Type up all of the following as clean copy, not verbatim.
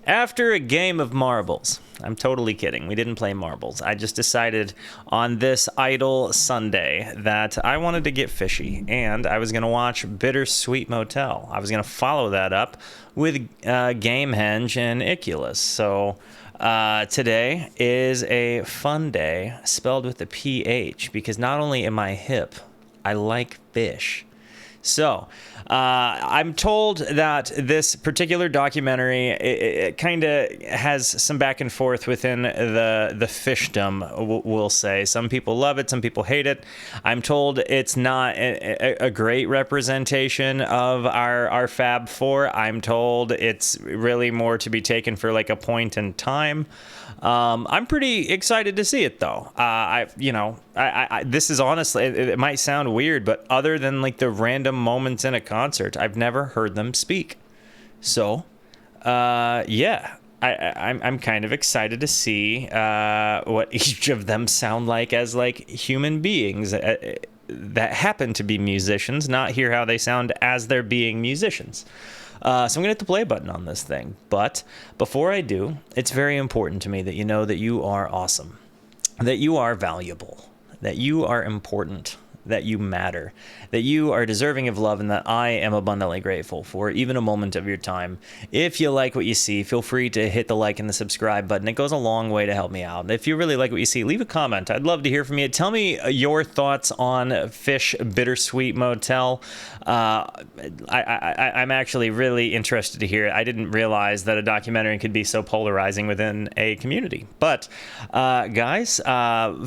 After a game of marbles, I'm totally kidding, we didn't play marbles. I just decided on this idle Sunday that I wanted to get fishy, and I was going to watch Bittersweet Motel. I was going to follow that up with Gamehendge and Iculus. So today is a fun day, spelled with a PH, because not only am I hip, I like fish. So, I'm told that this particular documentary it kind of has some back and forth within the fishdom, we'll say. Some people love it, some people hate it. I'm told it's not a great representation of our Fab Four. I'm told it's really more to be taken for like a point in time. I'm pretty excited to see it though. This is honestly, it might sound weird, but other than like the random moments in a concert, I've never heard them speak. So, yeah, I'm kind of excited to see what each of them sound like as like human beings that happen to be musicians, not hear how they sound as they're being musicians. So I'm going to hit the play button on this thing. But before I do, it's very important to me that you know that you are awesome, that you are valuable, that you are important, that you matter, that you are deserving of love, and that I am abundantly grateful for even a moment of your time. If you like what you see, feel free to hit the like and the subscribe button. It goes a long way to help me out. If you really like what you see, leave a comment. I'd love to hear from you. Tell me your thoughts on Phish Bittersweet Motel. I'm actually really interested to hear it. I didn't realize that a documentary could be so polarizing within a community. But guys,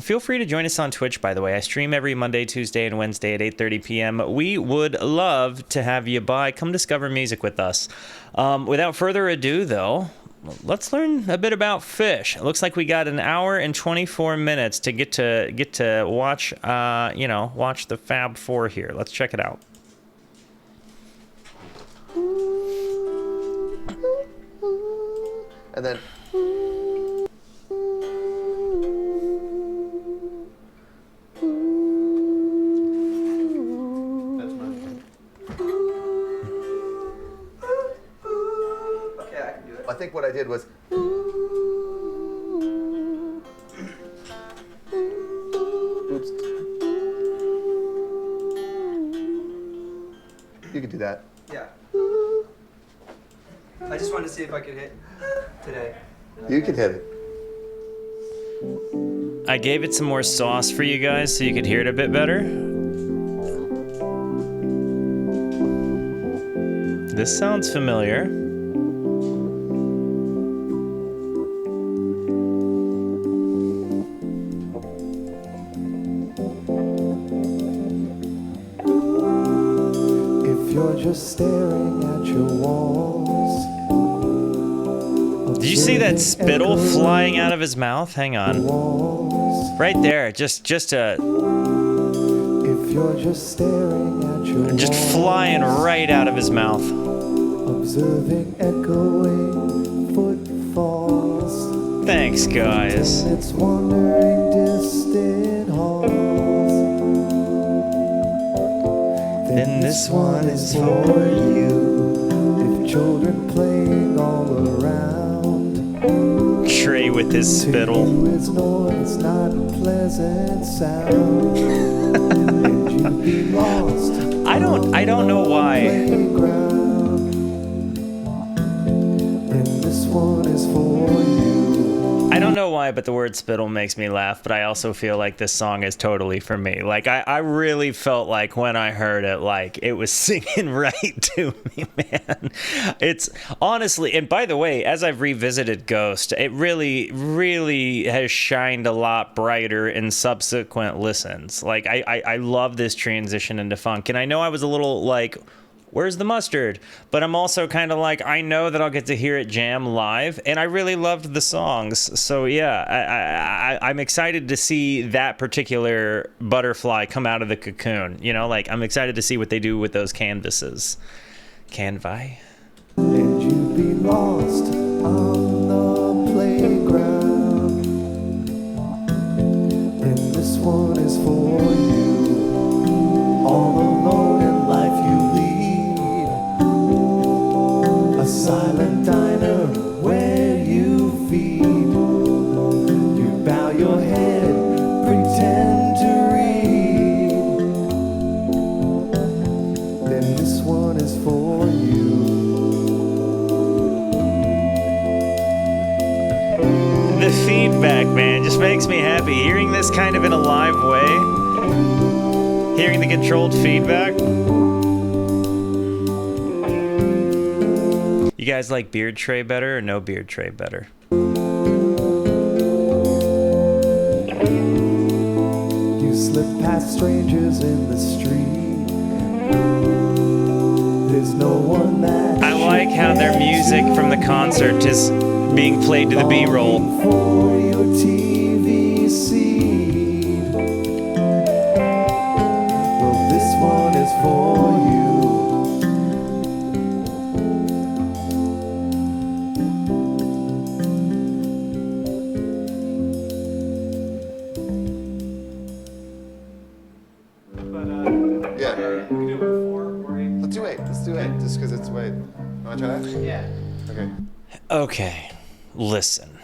feel free to join us on Twitch, by the way. I stream every Monday, Tuesday, and Wednesday at 8:30 p.m. We would love to have you by. Come discover music with us. Without further ado, though, let's learn a bit about Phish. It looks like we got an hour and 24 minutes to get to watch watch the Fab Four here. Let's check it out. And then that's mine. Okay, I can do it. I think what I did was oops. You can do that. Yeah. I just wanted to see if I could hit today. You can hit it. I gave it some more sauce for you guys so you could hear it a bit better. This sounds familiar. If you're just staring at your walls. Did you see that spittle flying out of his mouth? Hang on. Right there, just a... If you're just staring at your just flying right out of his mouth. Observing echoing footfalls. Thanks, guys. It's wandering distant halls. Then this one is for you. If children playing all around. Trey with his spittle. It's noise, not pleasant sound. And you'd be lost. I don't know why. And this one is for you. I don't know why, but the word spittle makes me laugh, but I also feel like this song is totally for me. Like, I really felt like when I heard it, like, it was singing right to me, man. It's honestly, and by the way, as I've revisited Ghost, it really, really has shined a lot brighter in subsequent listens. Like, I love this transition into funk, and I know I was a little, like... where's the mustard? But I'm also kind of like, I know that I'll get to hear it jam live, and I really loved the songs. So yeah, I'm excited to see that particular butterfly come out of the cocoon. You know, like, I'm excited to see what they do with those canvases. Canvi? And you'd be lost on the playground. And this one is for you. All alone in life you lead. A silent diner where the feedback, man, just makes me happy. Hearing this kind of in a live way, hearing the controlled feedback. You guys like beard Trey better or no beard Trey better? You slip past strangers in the street. There's no one that I like how their music from the concert is being played to the B-roll. for your TV seed. Well, this one is for you. Yeah. We can do it with 4 or 8. Let's do 8. Let's do 8. Just because it's wait. Want to try that? Yeah. Okay. Okay, listen,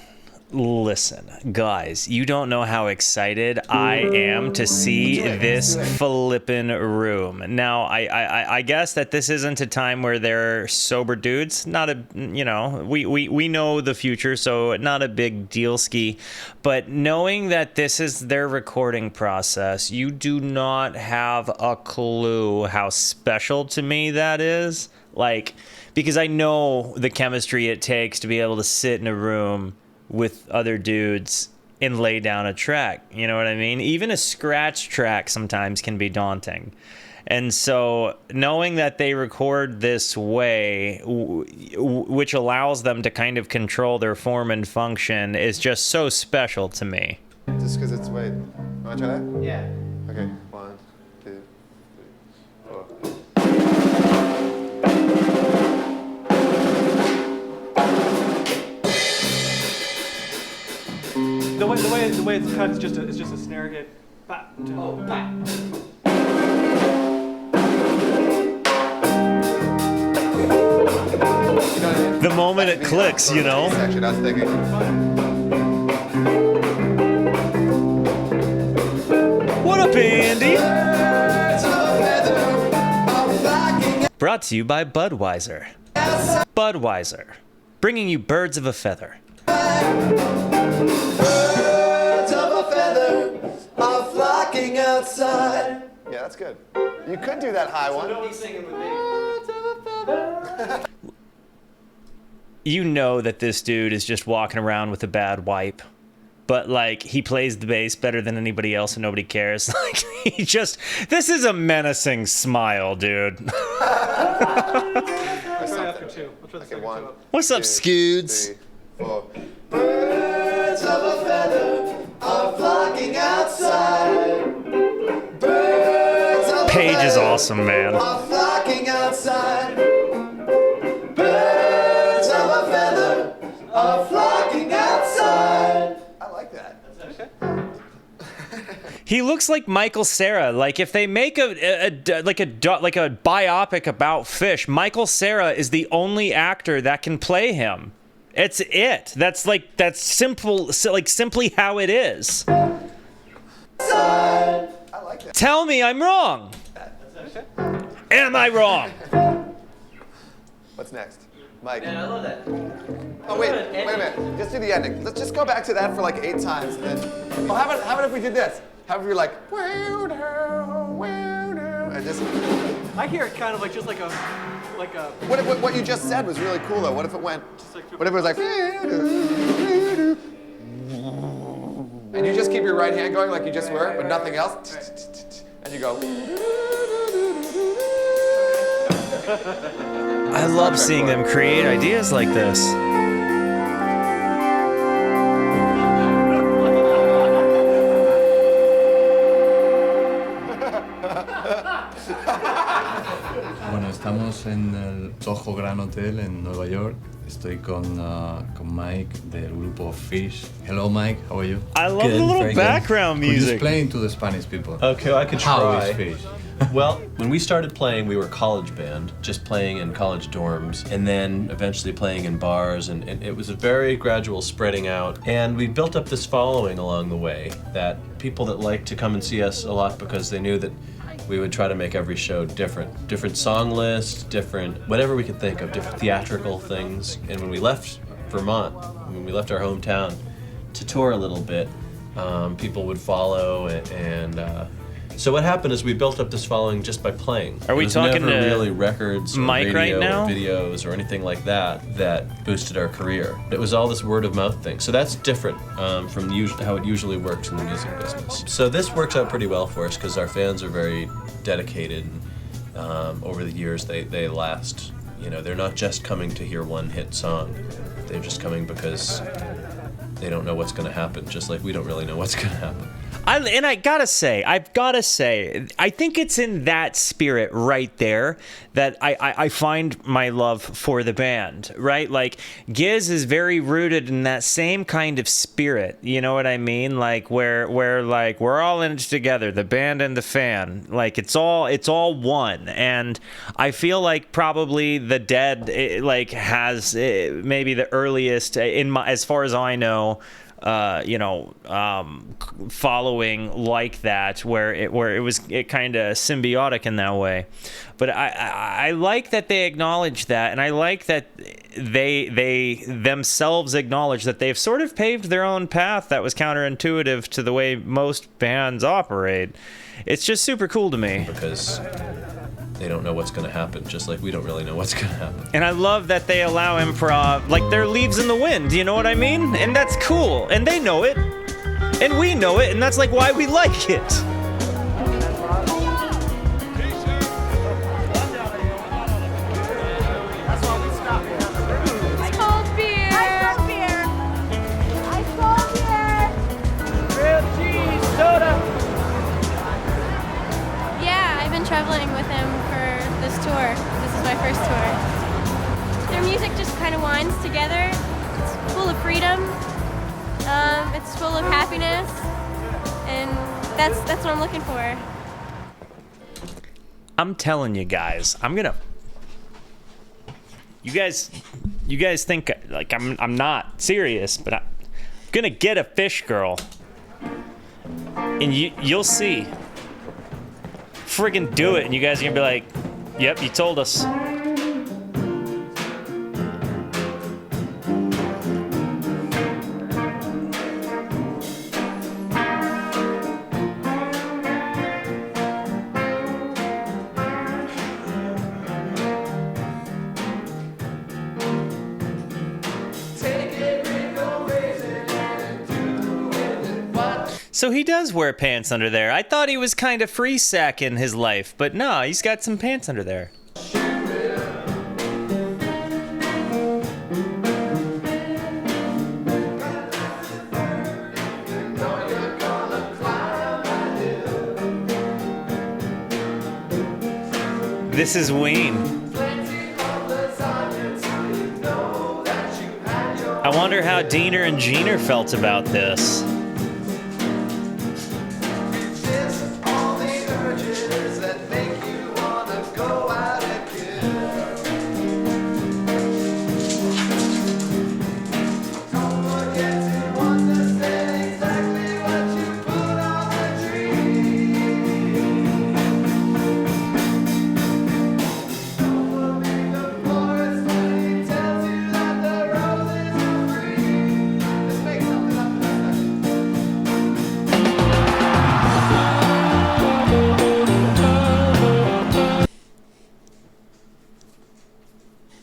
guys, you don't know how excited I am to see this flippin' room. Now, I guess that this isn't a time where they're sober dudes. Not a, you know, we know the future, so not a big deal ski. But knowing that this is their recording process, you do not have a clue how special to me that is. Like, because I know the chemistry it takes to be able to sit in a room with other dudes and lay down a track. You know what I mean? Even a scratch track sometimes can be daunting. And so knowing that they record this way, which allows them to kind of control their form and function, is just so special to me. Just because it's wait. Want to try that? Yeah. Okay. 1, 2, 3, 4. The way it's cut is just a snare hit. Ba, da, ba. The moment it clicks, you know? Section, I was thinking. What up, Andy? Brought to you by Budweiser. Budweiser, bringing you birds of a feather. Birds of a feather are flocking outside. Yeah, that's good. You could do that high one. No one's singing with me. You know that this dude is just walking around with a bad wipe. But, like, he plays the bass better than anybody else and nobody cares. Like, this is a menacing smile, dude. I'll try after 2. I'll try the Okay, second 1. two. What's up, 2, Scoots? 3, 4. Birds of a feather are flocking outside. Birds of a Paige is feather awesome, man. are flocking outside. Birds of a feather are flocking outside. I like that. He looks like Michael Cera. Like, if they make a biopic about Phish, Michael Cera is the only actor that can play him. It's it. That's simple. Like, simply how it is. I like that. Tell me I'm wrong. Am I wrong? What's next? Mike. Man, I love that. Oh, wait a minute. Just do the ending. Let's just go back to that for like 8 times. And then, well, how about if we did this? How about if you're like, and just, I hear it kind of like just like a what you just said was really cool though. What if it went, what if it was like, and you just keep your right hand going like you just were, but nothing else, and you go. I love seeing them create ideas like this. Bueno, estamos en el Soho Grand Hotel en Nueva York. Estoy con Mike del grupo Phish. Hello, Mike. How are you? I love the little background Could you music. explain to the Spanish people? Okay, I could How try. is Phish? Well, when we started playing, we were a college band, just playing in college dorms, and then eventually playing in bars, and it was a very gradual spreading out. And we built up this following along the way, that people that liked to come and see us a lot because they knew that we would try to make every show different. Different song list, different, whatever we could think of, different theatrical things. And when we left Vermont, when we left our hometown to tour a little bit, people would follow, and so what happened is we built up this following just by playing. Are we It was talking never to really records or Mike radio right now? or videos or anything like that boosted our career. It was all this word of mouth thing. So that's different from how it usually works in the music business. So this works out pretty well for us because our fans are very dedicated. Over the years, they last. You know, they're not just coming to hear one hit song. They're just coming because they don't know what's going to happen, just like we don't really know what's going to happen. I've got to say, I think it's in that spirit right there that I find my love for the band, right? Like, Giz is very rooted in that same kind of spirit, you know what I mean? Like, where like, we're all in it together, the band and the fan. Like, it's all one. And I feel like probably the Dead, has maybe the earliest, as far as I know, following like that, where it was kind of symbiotic in that way. But I like that they acknowledge that, and I like that they themselves acknowledge that they've sort of paved their own path that was counterintuitive to the way most bands operate. It's just super cool to me. Because they don't know what's going to happen, just like we don't really know what's going to happen. And I love that they allow improv, like they're leaves in the wind, you know what I mean? And that's cool, and they know it, and we know it, and that's like why we like it. Ice cold beer! Ice cold beer! Ice cold beer! Grilled cheese, soda. Yeah, I've been traveling with him for this tour. This is my first tour. Their music just kind of winds together. It's full of freedom. It's full of happiness, and that's what I'm looking for. I'm telling you guys, you guys think like I'm not serious, but I'm gonna get a Phish girl, and you'll see. Friggin' do it, and you guys are gonna be like, yep, you told us. So he does wear pants under there. I thought he was kind of free sack in his life, but no, he's got some pants under there. This is Ween. I wonder how Diener and Jeaner felt about this.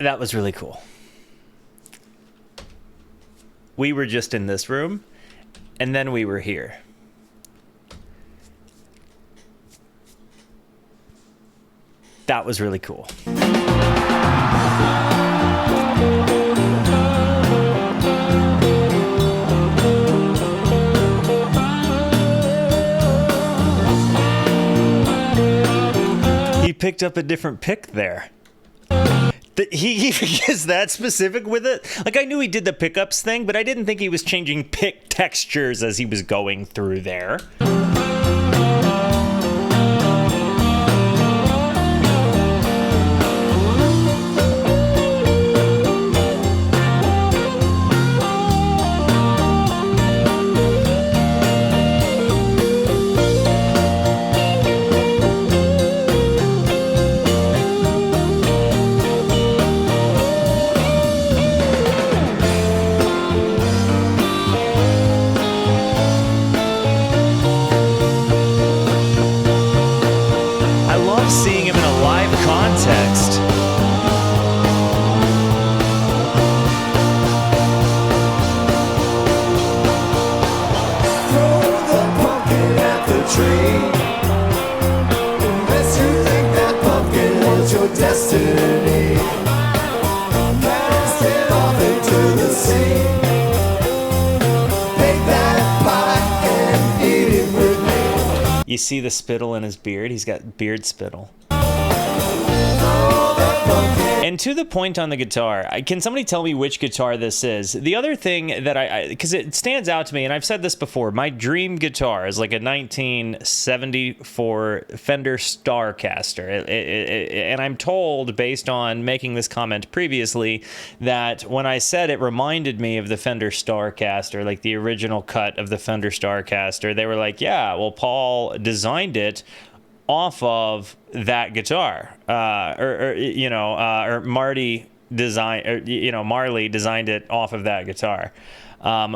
That was really cool. We were just in this room, and then we were here. That was really cool. He picked up a different pick there. He is that specific with it. Like, I knew he did the pickups thing, but I didn't think he was changing pick textures as he was going through there. tree. Unless you think that pumpkin holds your destiny, cast it off into the sea. Take that pie and eat it with me. You see the spittle in his beard? He's got beard spittle. And to the point on the guitar, can somebody tell me which guitar this is? The other thing that because it stands out to me, and I've said this before, my dream guitar is like a 1974 Fender Starcaster. And I'm told, based on making this comment previously, that when I said it reminded me of the Fender Starcaster, like the original cut of the Fender Starcaster, they were like, yeah, well, Paul designed it off of that guitar, or Marty designed, Marley designed it off of that guitar,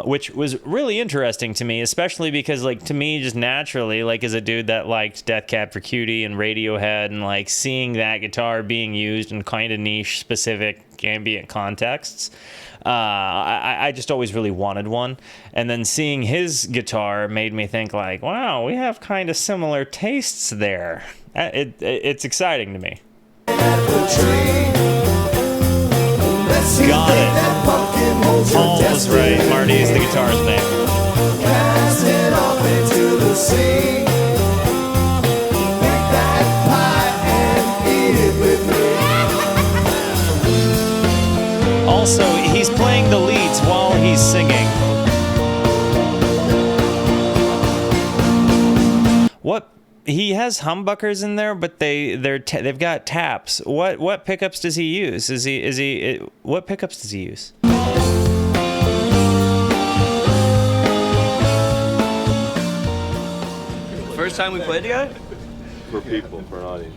which was really interesting to me, especially because, like, to me, just naturally, like, as a dude that liked Death Cab for Cutie and Radiohead, and like seeing that guitar being used in kind of niche, specific ambient contexts, I just always really wanted one. And then seeing his guitar made me think, like, wow, we have kind of similar tastes there. It's exciting to me. Got it. Paul was right. Marty is the guitar's name. Cast it off into the sea. Make that pie and eat it with me. Also, he's playing the leads while he's singing. What? He has humbuckers in there, but they've got taps. What pickups does he use? What pickups does he use? First time we played together? For people, for an audience.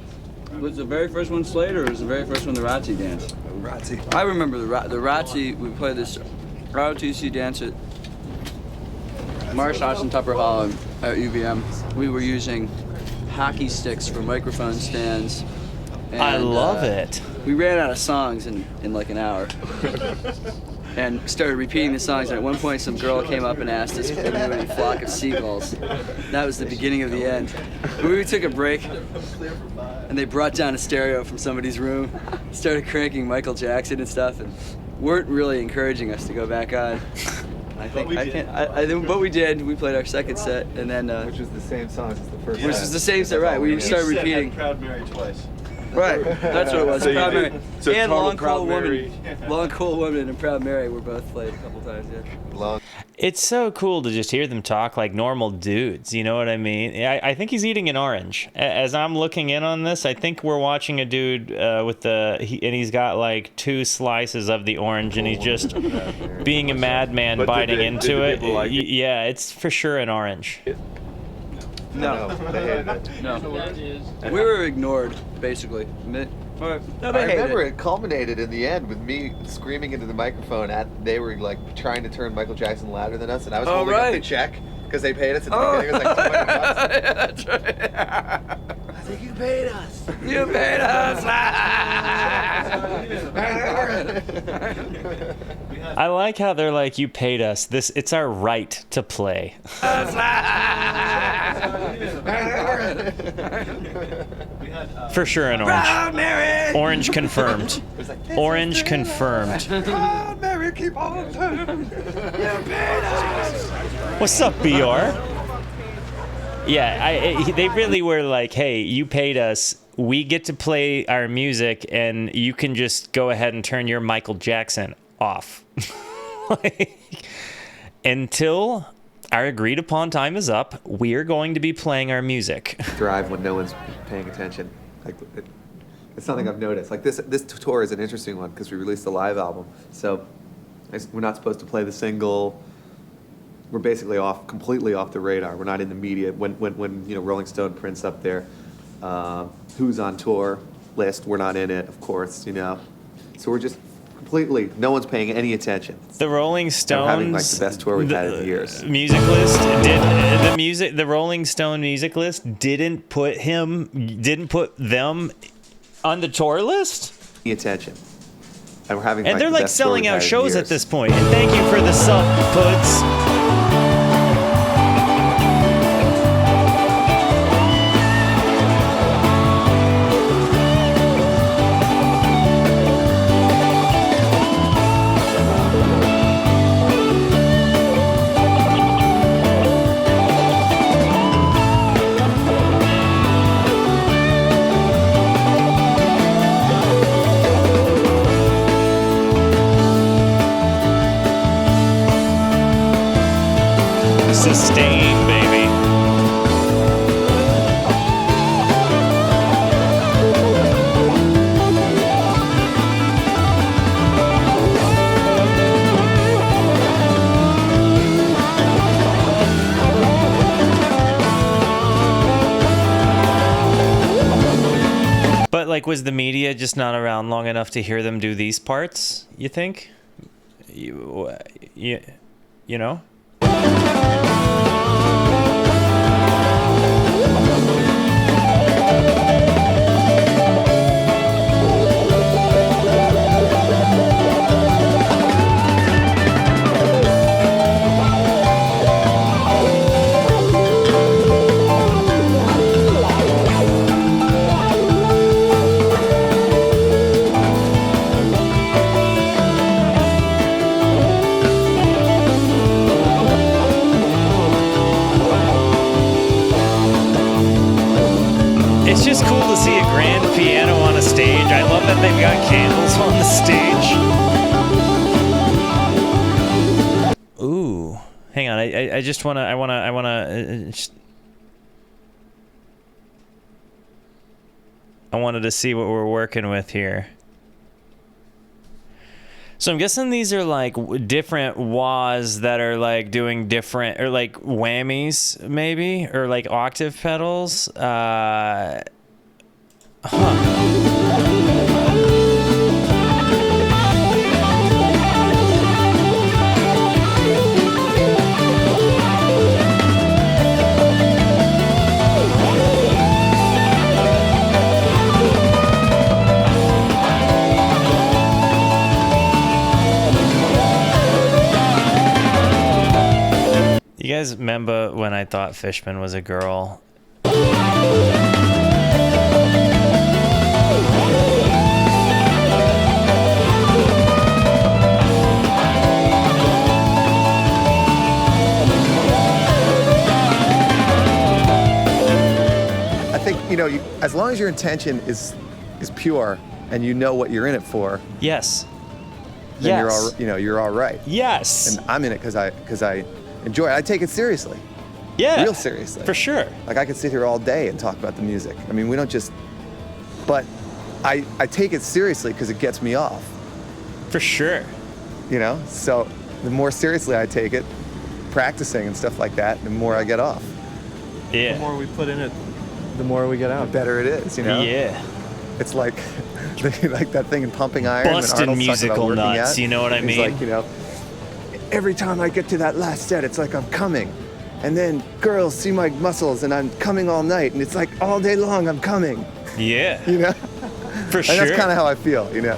Was the very first one Slade, or was the very first one the Ratsy dance? Ratsy. I remember the Ratsy. We played this ROTC dance at Marsh and Tupper Hall at UVM. We were using hockey sticks for microphone stands. And, I love it. We ran out of songs in like an hour. And started repeating the songs, and at one point some girl came up and asked us if we knew any Flock of Seagulls. That was the beginning of the end. We took a break, and they brought down a stereo from somebody's room, started cranking Michael Jackson and stuff, and weren't really encouraging us to go back on. But we did. We played our second set, and then which was the same song as the first. Which was the same set, right? We started repeating. Proud Mary twice. Right, that's what it was. So Proud Mary. so And total Long Proud Cool Mary. Woman. Long Cool Woman and Proud Mary were both played a couple times, yeah. It's so cool to just hear them talk like normal dudes, you know what I mean? I think he's eating an orange. As I'm looking in on this, I think we're watching a dude and he's got like 2 slices of the orange, and he's just being a madman, But biting into it. Like it. Yeah, it's for sure an orange. No. They hated it. No. We were ignored, basically. No, I remember it culminated in the end with me screaming into the microphone they were like trying to turn Michael Jackson louder than us, and I was holding up the check because they paid us at the beginning. It was like $200. Yeah, that's right. I was like, you paid us. You paid us. I like how they're like, you paid us. It's our right to play. For sure an orange. Orange confirmed. Orange confirmed. Mary, keep on turning. You paid us. What's up, BR? Yeah, they really were like, hey, you paid us. We get to play our music, and you can just go ahead and turn your Michael Jackson off. Until our agreed upon time is up, we're going to be playing our music. Drive when no one's paying attention. Like it's something I've noticed. Like this tour is an interesting one because we released a live album, so we're not supposed to play the single. We're basically completely off the radar. We're not in the media. When Rolling Stone prints up their who's on tour list, we're not in it, of course. So we're just completely. No one's paying any attention. The Rolling Stones, having like the best tour we've had in years. Music list the Rolling Stone music list didn't put them on the tour list. Any attention. And we're having. And they're the like best tour selling we've out had in shows years. at this point. And thank you for the sub puts. Sustain, baby. But like, was the media just not around long enough to hear them do these parts, you think? You know? It's just cool to see a grand piano on a stage. I love that they've got candles on the stage. Ooh, hang on. I just wanna. I wanted to see what we're working with here. So I'm guessing these are like different wahs that are like doing different, or like whammies maybe, or like octave pedals. You guys remember when I thought Fishman was a girl? I think, you know, as long as your intention is pure and you know what you're in it for, Yes. then Yes. you're all right. Yes. And I'm in it because I enjoy it. I take it seriously. Yeah. Real seriously. For sure. Like, I could sit here all day and talk about the music. I mean, we don't just, but I take it seriously because it gets me off, For sure. you know? So the more seriously I take it, practicing and stuff like that, the more I get off. Yeah. The more we put in it, the more we get The out. better it is, you know? Yeah. It's like, like that thing in Pumping Iron. when Busted Arnold's talking about musical working nuts, out. you know what I He's mean? like, you know, every time I get to that last set, it's like I'm coming. And then girls see my muscles and I'm coming all night. And it's like all day long I'm coming, Yeah. you know? For And sure. that's kind of how I feel, you know?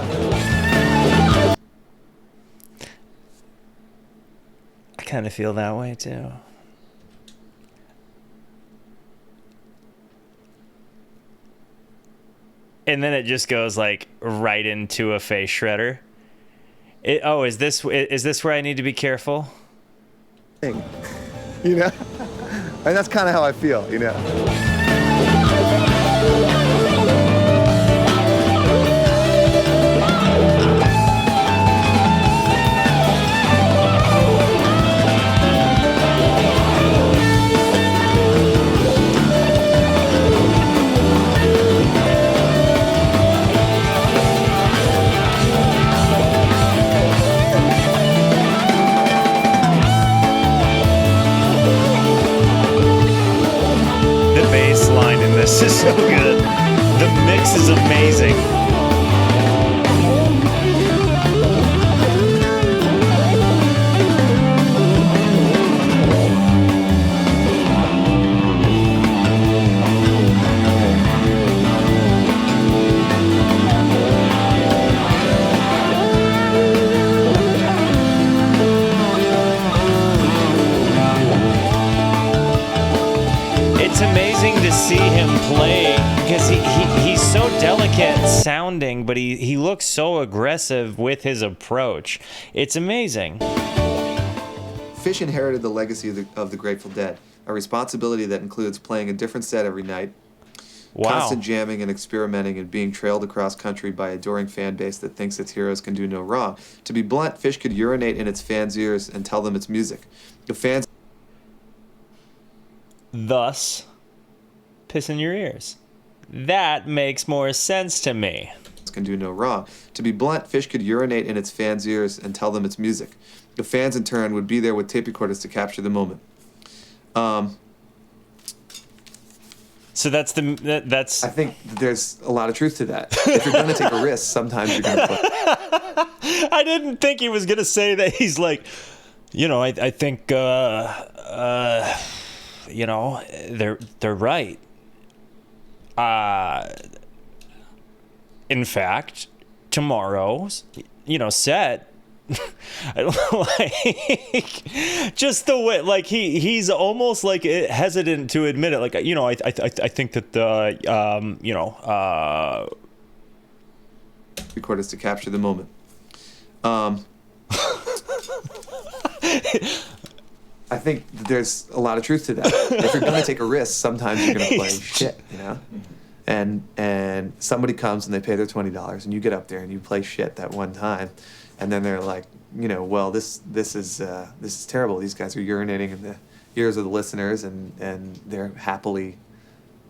I kind of feel that way too. And then it just goes like right into a face shredder. Is this where I need to be careful? Thing, you know? And that's kind of how I feel, you know? This is so good. The mix is amazing. It's amazing to see him play because he's so delicate sounding, but he looks so aggressive with his approach. It's amazing. Phish inherited the legacy of the Grateful Dead, a responsibility that includes playing a different set every night, Wow. constant jamming and experimenting, and being trailed across country by an adoring fan base that thinks its heroes can do no wrong. To be blunt, Phish could urinate in its fans' ears and tell them it's music. The fans thus piss in your ears. That makes more sense to me. Can do no wrong. To be blunt, Phish could urinate in its fans' ears and tell them it's music. The fans, in turn, would be there with tape recorders to capture the moment. So that's I think there's a lot of truth to that. If you're going to take a risk, sometimes you're going to play. I didn't think he was going to say that. He's like, I think, they're right. In fact, tomorrow's, set, like, just the way, like he's almost like hesitant to admit it. Like, I think that Recorders to capture the moment. I think there's a lot of truth to that. If you're going to take a risk, sometimes you're going to play shit, And somebody comes and they pay their $20, and you get up there and you play shit that one time, and then they're like, well, this is terrible. These guys are urinating in the ears of the listeners, and they're happily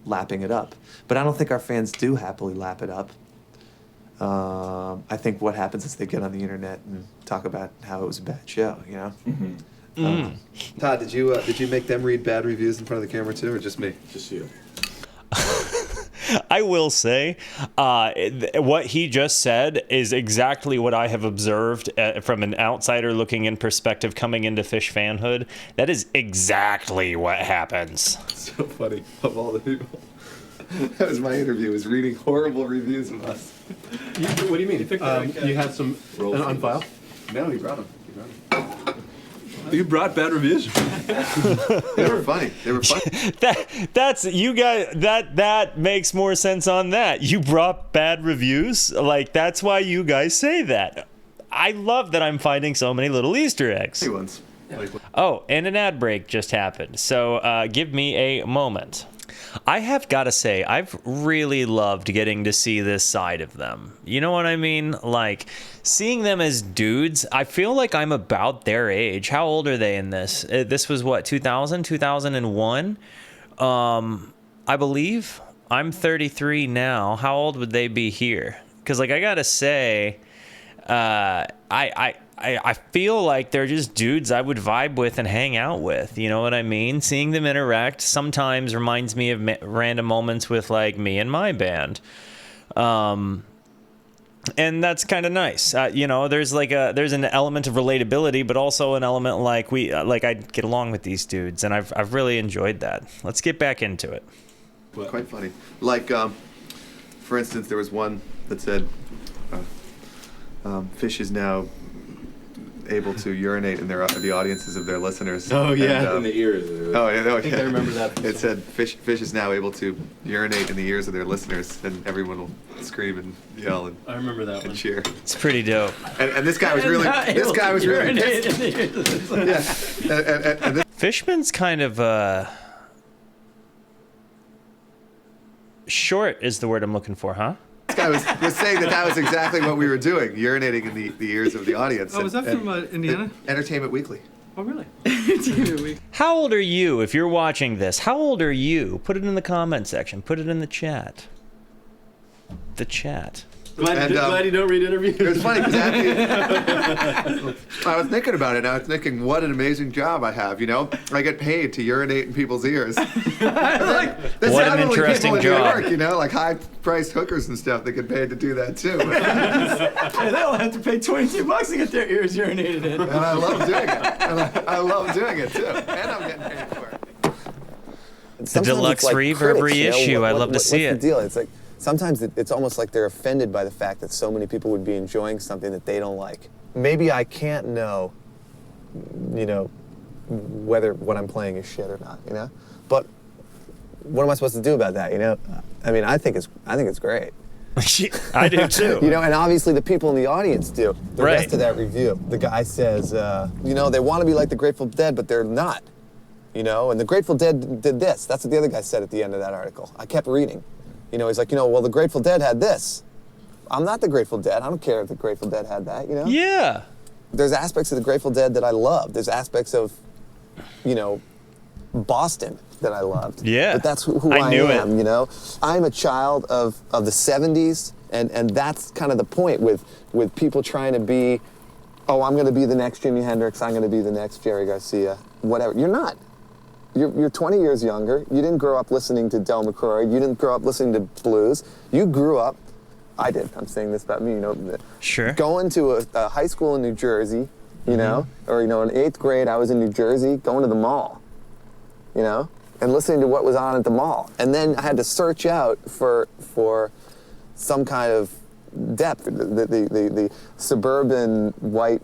lapping it up. But I don't think our fans do happily lap it up. I think what happens is they get on the internet and talk about how it was a bad show, Mm-hmm. Todd, did you make them read bad reviews in front of the camera too, or just me? Just you. I will say, what he just said is exactly what I have observed from an outsider looking in perspective coming into Phish fanhood. That is exactly what happens. So funny. Of all the people. That was my interview, was reading horrible reviews of us. What do you mean? You had some on file? No, he brought them. You brought bad reviews? They were funny. That's you guys. That makes more sense on that. You brought bad reviews. Like, that's why you guys say that. I love that I'm finding so many little Easter eggs. Ones. Oh, and an ad break just happened. So give me a moment. I have got to say, I've really loved getting to see this side of them. You know what I mean? Like, seeing them as dudes, I feel like I'm about their age. How old are they in this? This was what, 2000, 2001? I believe. I'm 33 now. How old would they be here? Because, like, I got to say, I feel like they're just dudes I would vibe with and hang out with. You know what I mean? Seeing them interact sometimes reminds me of random moments with, like, me and my band. And that's kind of nice. There's there's an element of relatability, but also an element like I get along with these dudes, and I've really enjoyed that. Let's get back into it. Quite funny. Like, for instance, there was one that said, Phish is now able to urinate in the audiences of their listeners. Oh yeah, and, in the ears. I think I remember that. It said Phish is now able to urinate in the ears of their listeners, and everyone will scream and yell and I remember that and one. cheer. It's pretty dope. And this guy was really pissed. Yeah. And Fishman's kind of short is the word I'm looking for, huh? this guy was saying that was exactly what we were doing, urinating in the ears of the audience. Oh, was that from Indiana? Entertainment Weekly. Oh, really? How old are you if you're watching this? How old are you? Put it in the comment section. Put it in the chat. The chat. Glad you don't read interviews. It was funny because I was thinking about it, and I was thinking, what an amazing job I have. I get paid to urinate in people's ears. What an interesting job. New York, like high-priced hookers and stuff. They get paid to do that too. And they'll have to pay $22 to get their ears urinated in. And I love doing it. I love doing it too. And I'm getting paid for it. The deluxe reverb reissue. I love to see what's it. the deal? It's like sometimes it's almost like they're offended by the fact that so many people would be enjoying something that they don't like. Maybe I can't know, whether what I'm playing is shit or not, But what am I supposed to do about that, I mean, I think it's great. I do too. And obviously the people in the audience do. The Right. rest of that review, the guy says, they want to be like the Grateful Dead, but they're not. And the Grateful Dead did this. That's what the other guy said at the end of that article. I kept reading. He's like, well, the Grateful Dead had this. I'm not the Grateful Dead. I don't care if the Grateful Dead had that, Yeah. There's aspects of the Grateful Dead that I love. There's aspects of, Boston that I loved. Yeah. But that's who I knew am, it. you know? I'm a child of the 70s, and that's kind of the point with people trying to be, oh, I'm going to be the next Jimi Hendrix, I'm going to be the next Jerry Garcia, whatever. You're not. You're 20 years younger. You didn't grow up listening to Del McCrory. You didn't grow up listening to blues. You grew up, I did, I'm saying this about me, you know, Sure. going to a high school in New Jersey, you know, or, you know, in 8th grade, I was in New Jersey, going to the mall, you know, and listening to what was on at the mall. And then I had to search out for some kind of depth. The suburban white,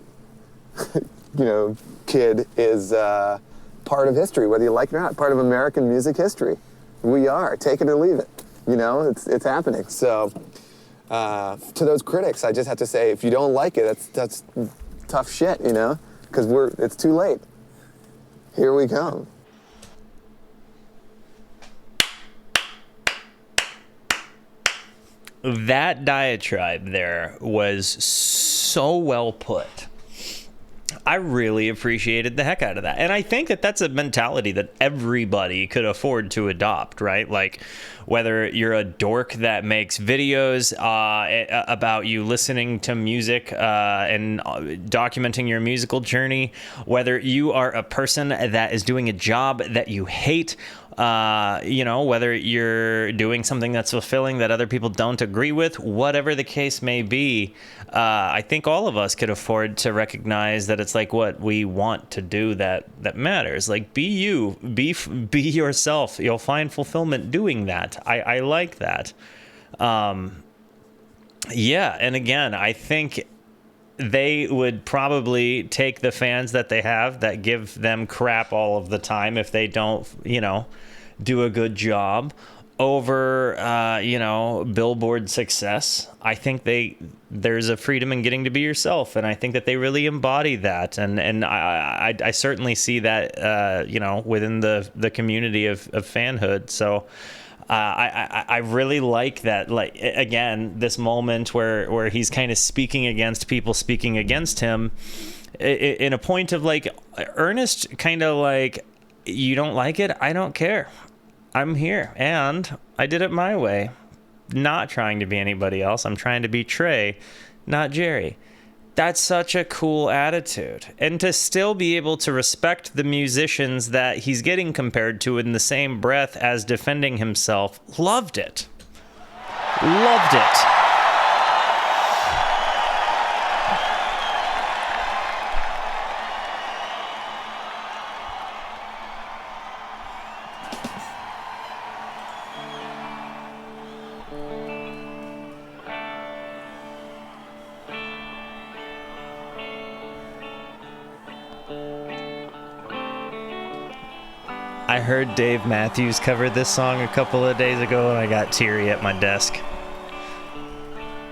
you know, kid is part of history, whether you like it or not, part of American music history. We are, take it or leave it. You know, it's happening. So to those critics, I just have to say, if you don't like it, that's tough shit, you know, because it's too late. Here we come. That diatribe there was so well put. I really appreciated the heck out of that. And I think that that's a mentality that everybody could afford to adopt, right? Like, whether you're a dork that makes videos about you listening to music and documenting your musical journey, whether you are a person that is doing a job that you hate, you know, whether you're doing something that's fulfilling that other people don't agree with, whatever the case may be, I think all of us could afford to recognize that it's like what we want to do that matters. Like, be you, be yourself. You'll find fulfillment doing that. I like that. Yeah, and again, I think they would probably take the fans that they have that give them crap all of the time if they don't, you know, do a good job over, you know, Billboard success. I think there's a freedom in getting to be yourself, and I think that they really embody that, and I certainly see that, you know, within the community of Fanhood. So I really like that, like, again, this moment where he's kind of speaking against people speaking against him in a point of, like, earnest, kind of like, you don't like it? I don't care. I'm here, and I did it my way. Not trying to be anybody else. I'm trying to be Trey, not Jerry. That's such a cool attitude. And to still be able to respect the musicians that he's getting compared to in the same breath as defending himself, loved it. Loved it. I heard Dave Matthews cover this song a couple of days ago, and I got teary at my desk.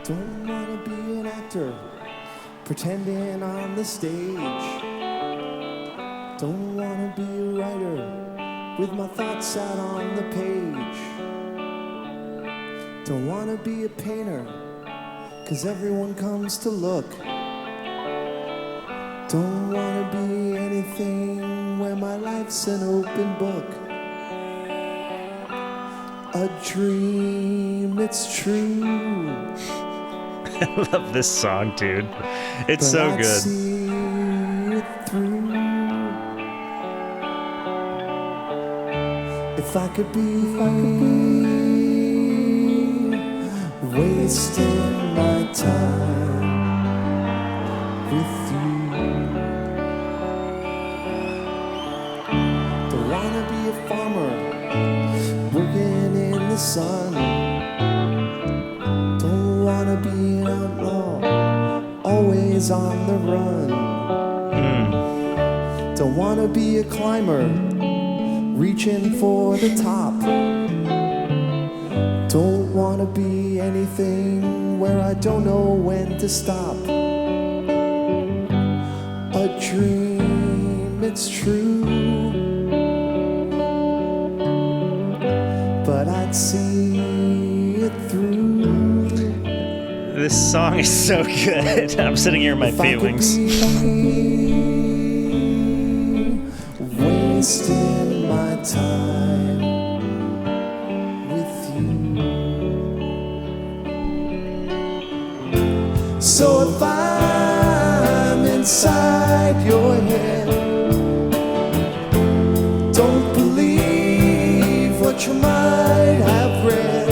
Don't wanna be an actor pretending on the stage. Don't wanna be a writer with my thoughts out on the page. Don't wanna be a painter 'cause everyone comes to look. Don't wanna be anything where my life's an open book. A dream, it's true. I love this song, dude. It's But so I'd good. see it through. If I could be wasting my time with you. Don't wanna be a farmer working in the sun. Don't wanna be an outlaw always on the run. Don't wanna be a climber reaching for the top. Don't wanna be anything where I don't know when to stop. A dream, it's true, but I'd see it through. This song is so good. I'm sitting here in my If I could feelings. be wasting my time with you. So if I'm inside your head, don't believe what you might have read.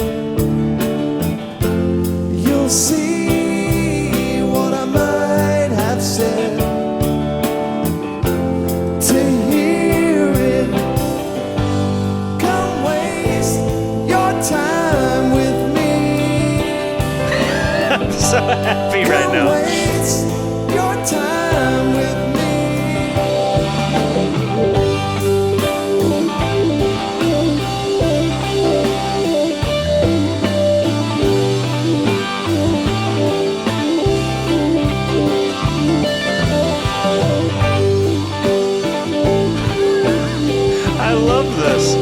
You'll see what I might have said. To hear it, come waste your time with me. I'm so happy right now. Waste your time with me. I love this.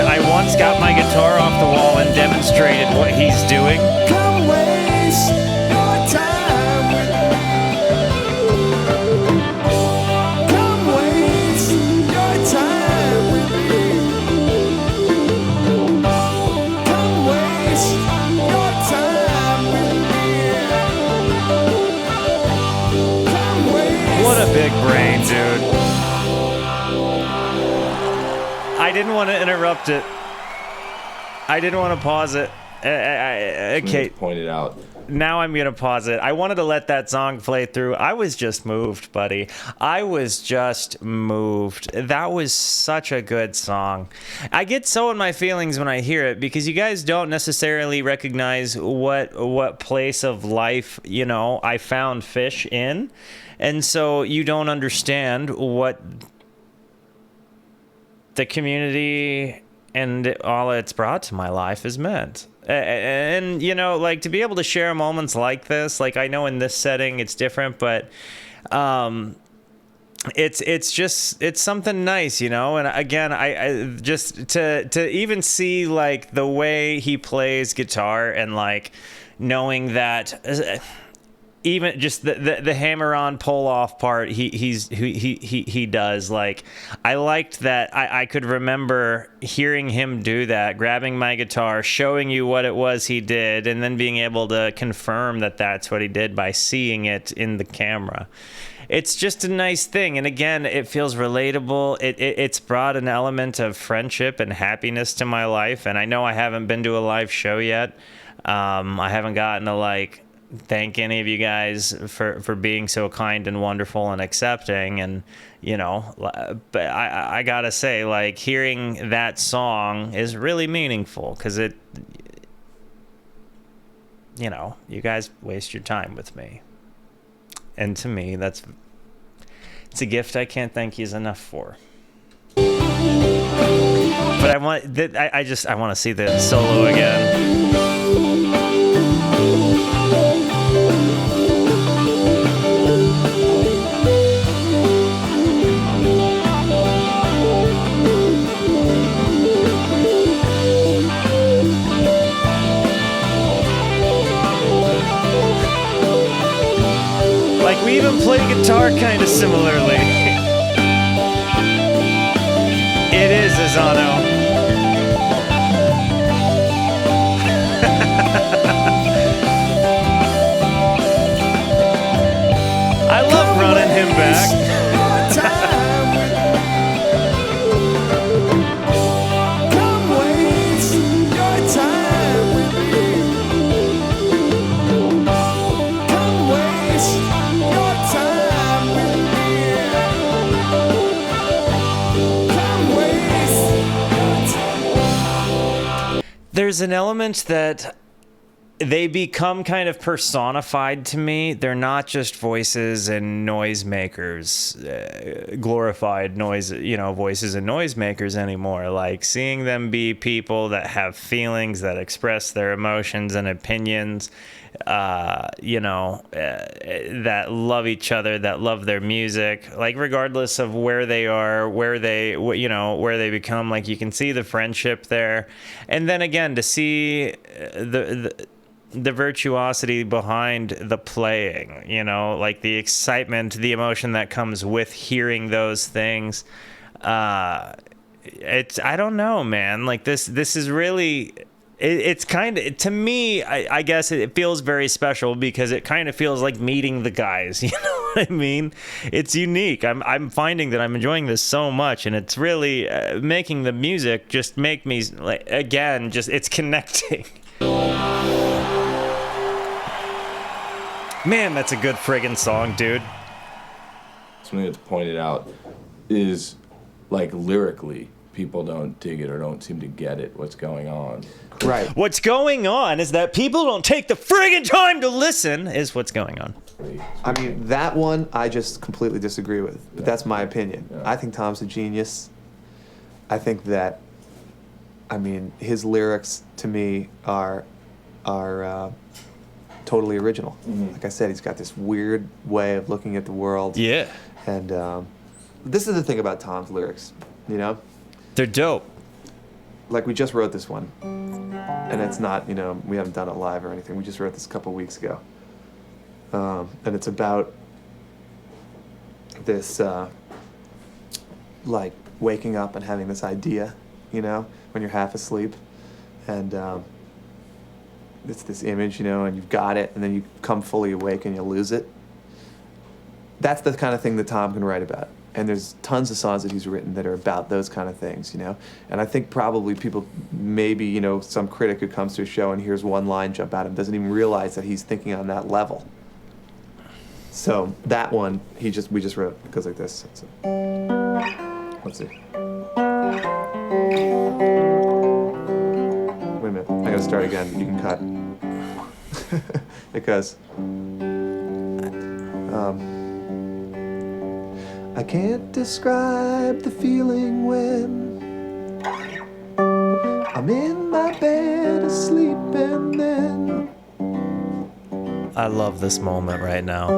I once got my guitar off the wall and demonstrated what he's doing. Come waste your time with me. Come waste your time with me. Come waste your time with me. Come waste. What a big brain, dude. I didn't want to interrupt it. I didn't want to pause it. Okay. Pointed out. Now I'm going to pause it. I wanted to let that song play through. I was just moved, buddy. I was just moved. That was such a good song. I get so in my feelings when I hear it because you guys don't necessarily recognize what place of life, you know, I found Phish in. And so you don't understand what the community and all it's brought to my life has meant. And, you know, like, to be able to share moments like this, like, I know in this setting it's different, but it's something nice, you know. And again, I just to even see like the way he plays guitar and like knowing that even just the hammer on pull off part he does, like, I liked that. I could remember hearing him do that, grabbing my guitar, showing you what it was he did, and then being able to confirm that that's what he did by seeing it in the camera. It's just a nice thing, and again, it feels relatable. It's brought an element of friendship and happiness to my life, and I know I haven't been to a live show yet. I haven't gotten to like thank any of you guys for being so kind and wonderful and accepting, and you know, but I gotta say, like, hearing that song is really meaningful because it, you know, you guys waste your time with me, and to me it's a gift I can't thank you enough for. But I want to see the solo again. Like, we even play guitar kind of similarly. It is, Azano. I love running him back. There's an element that they become kind of personified to me. They're not just voices and noisemakers, glorified noise, voices and noisemakers anymore. Like seeing them be people that have feelings, that express their emotions and opinions, that love each other, that love their music, like regardless of where they are, where they become, like you can see the friendship there. And then again, to see the virtuosity behind the playing, like the excitement, the emotion that comes with hearing those things. I don't know, man. Like this is really, it's kind of, to me, I guess it feels very special because it kind of feels like meeting the guys. You know what I mean? It's unique. I'm finding that I'm enjoying this so much, and it's really making the music just make me, like, again, just, it's connecting. Man, that's a good friggin' song, dude. Something that's pointed out is, like, lyrically, people don't dig it or don't seem to get it, what's going on. Right. What's going on is that people don't take the friggin' time to listen, is what's going on. I mean, that one I just completely disagree with, but that's my opinion. Yeah. I think Tom's a genius. I think that, his lyrics to me are totally original. Mm-hmm. Like I said, he's got this weird way of looking at the world. Yeah. And this is the thing about Tom's lyrics, They're dope. Like, we just wrote this one, and it's not, we haven't done it live or anything. We just wrote this a couple weeks ago. And it's about this, like, waking up and having this idea, when you're half asleep. And it's this image, and you've got it, and then you come fully awake and you lose it. That's the kind of thing that Tom can write about. And there's tons of songs that he's written that are about those kind of things, And I think probably people, maybe, some critic who comes to a show and hears one line jump at him doesn't even realize that he's thinking on that level. So that one, we just wrote. It goes like this. So, let's see. Wait a minute. I gotta start again. You can cut. It goes. I can't describe the feeling when I'm in my bed asleep, and then I love this moment right now.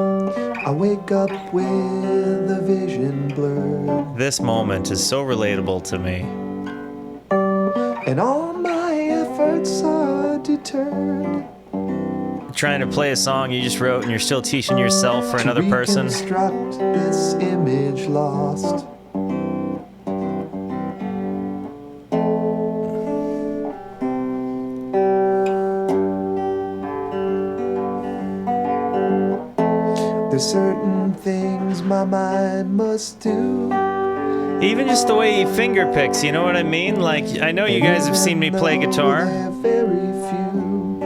I wake up with a vision blurred, This moment is so relatable to me. and all my efforts are deterred. Trying to play a song you just wrote and you're still teaching yourself for another person. To reconstruct this image lost. There's certain things my mind must do. Even just the way he finger picks, you know what I mean? Like, I know you guys have seen me play guitar. They're very few.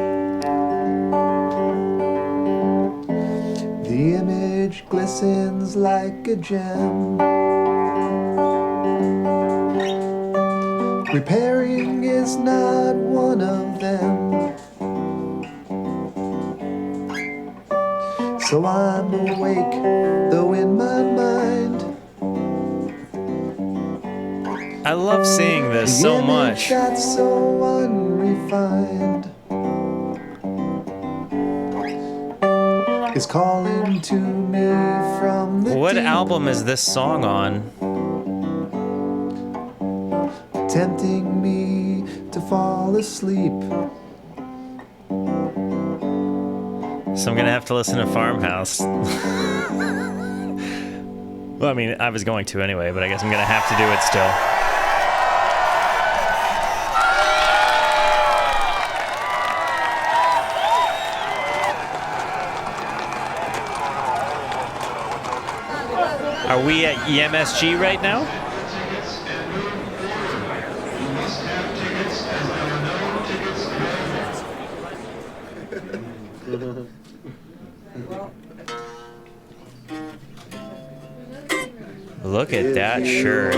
The image glistens like a gem. Repairing is not one of them. So I'm awake, though in my mind. I love seeing this The so image much. that's so unrefined is calling to me from the What deep, album is this song on? tempting me to fall asleep. So I'm gonna have to listen to Farmhouse. Well, I mean, I was going to anyway, but I guess I'm gonna have to do it still. Are we at Eye MSG right now? Look at that shirt.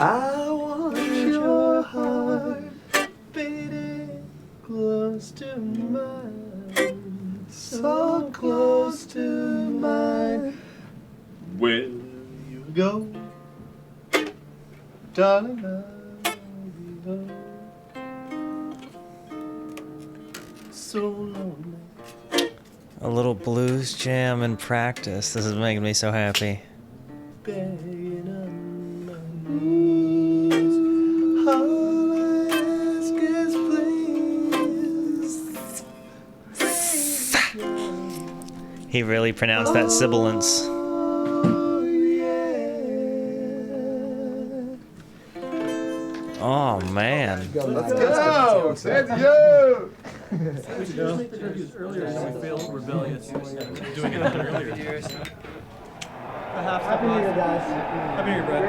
I want your heart beating close to mine, so close to mine. Where you go, darling, I'll be home. So lonely. A little blues jam in practice. This is making me so happy. Begging on my knees, all I ask is please. He really pronounced that sibilance. Oh man. Let's go! Let's go! Earlier, so we feel rebellious. Doing it earlier. Happy New Year, guys. Happy New Year, Brad.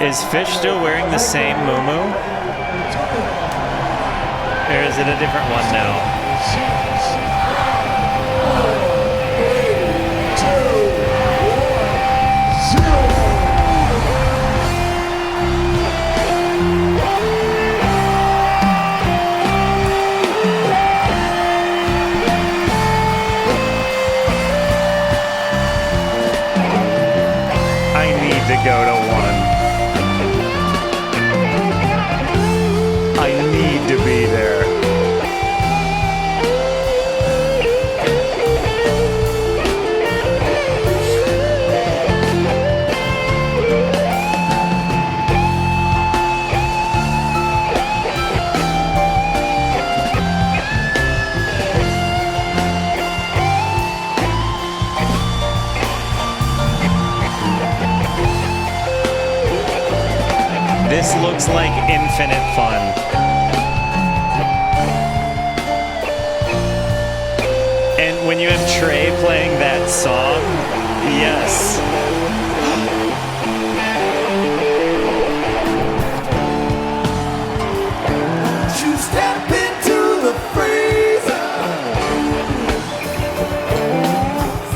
Is Phish still wearing the same muumuu? Or is it a different one now? To go to one. I need to be there. This looks like infinite fun. And when you have Trey playing that song, yes. You step into the freezer.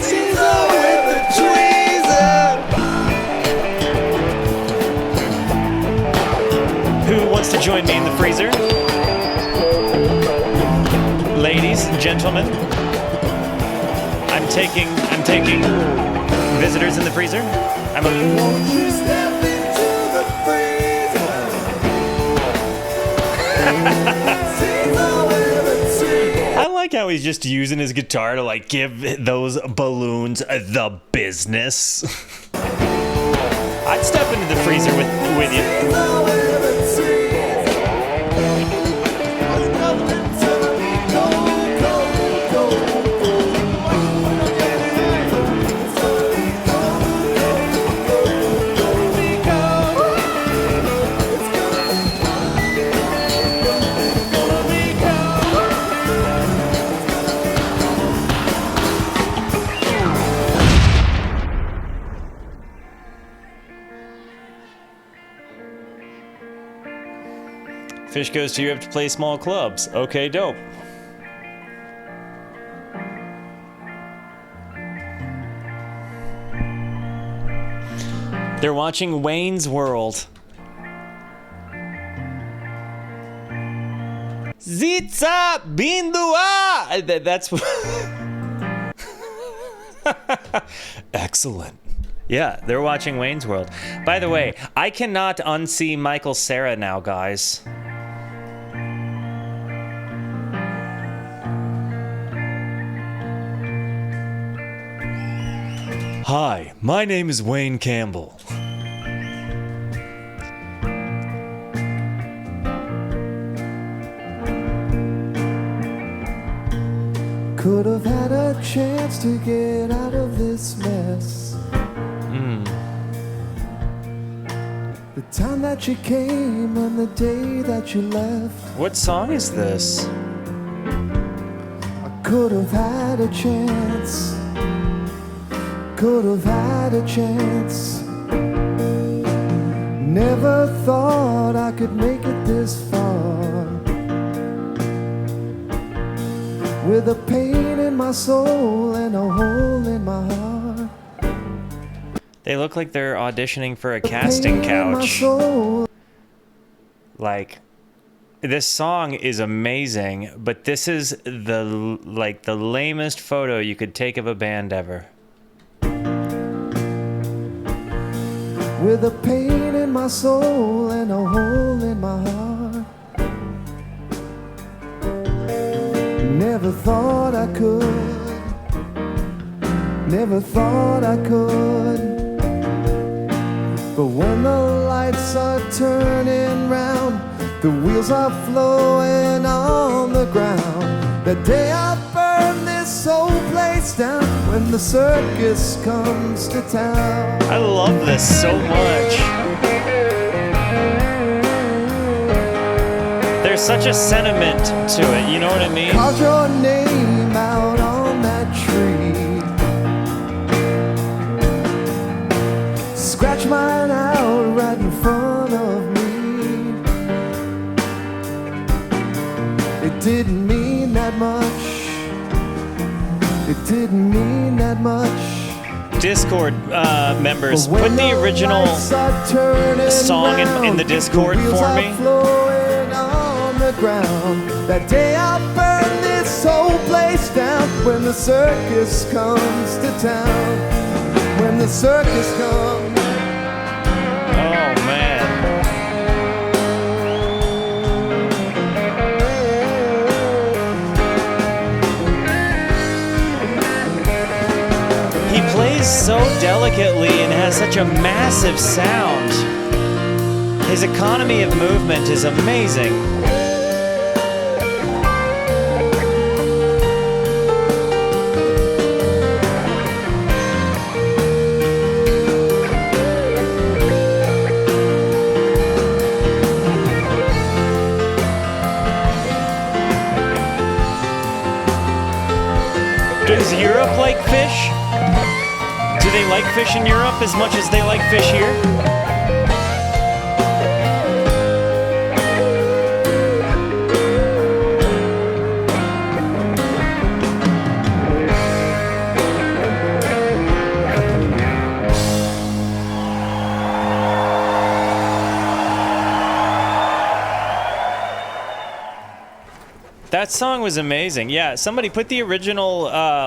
Caesar with the tweezer. Who wants to join me in the freezer? Ladies, gentlemen, I'm taking visitors in the freezer. Won't you step into the freezer? Caesar with the tweezer. I like how he's just using his guitar to like give those balloons the business. I'd step into the freezer with you. Phish goes to Europe to play small clubs. Okay, dope. They're watching Wayne's World. Zitza Bindua! That's excellent. Yeah, they're watching Wayne's World. By the way, I cannot unsee Michael Cera now, guys. Hi, my name is Wayne Campbell. Could have had a chance to get out of this mess. The time that you came and the day that you left. What song is this? I could have had a chance. Could have had a chance. Never thought I could make it this far. with a pain in my soul and a hole in my heart. They look like they're auditioning for a casting couch. Like, this song is amazing, but this is the lamest photo you could take of a band ever. With a pain in my soul and a hole in my heart. Never thought I could. Never thought I could. But when the lights are turning round, the wheels are flowing on the ground. The day I burn this whole place down, when the circus comes to town. I love this so much. There's such a sentiment to it, you know what I mean? Carve your name out on that tree. Scratch mine out right in front of me. It didn't mean that much. It didn't mean that much. Discord members, put the original song in the Discord for me. That day I burn this whole place down, when the circus comes to town. When the circus comes. Oh man. He plays so delicately and has such a massive sound. His economy of movement is amazing. Does Europe like Phish? Do they like Phish in Europe as much as they like Phish here? That song was amazing. Yeah, somebody put the original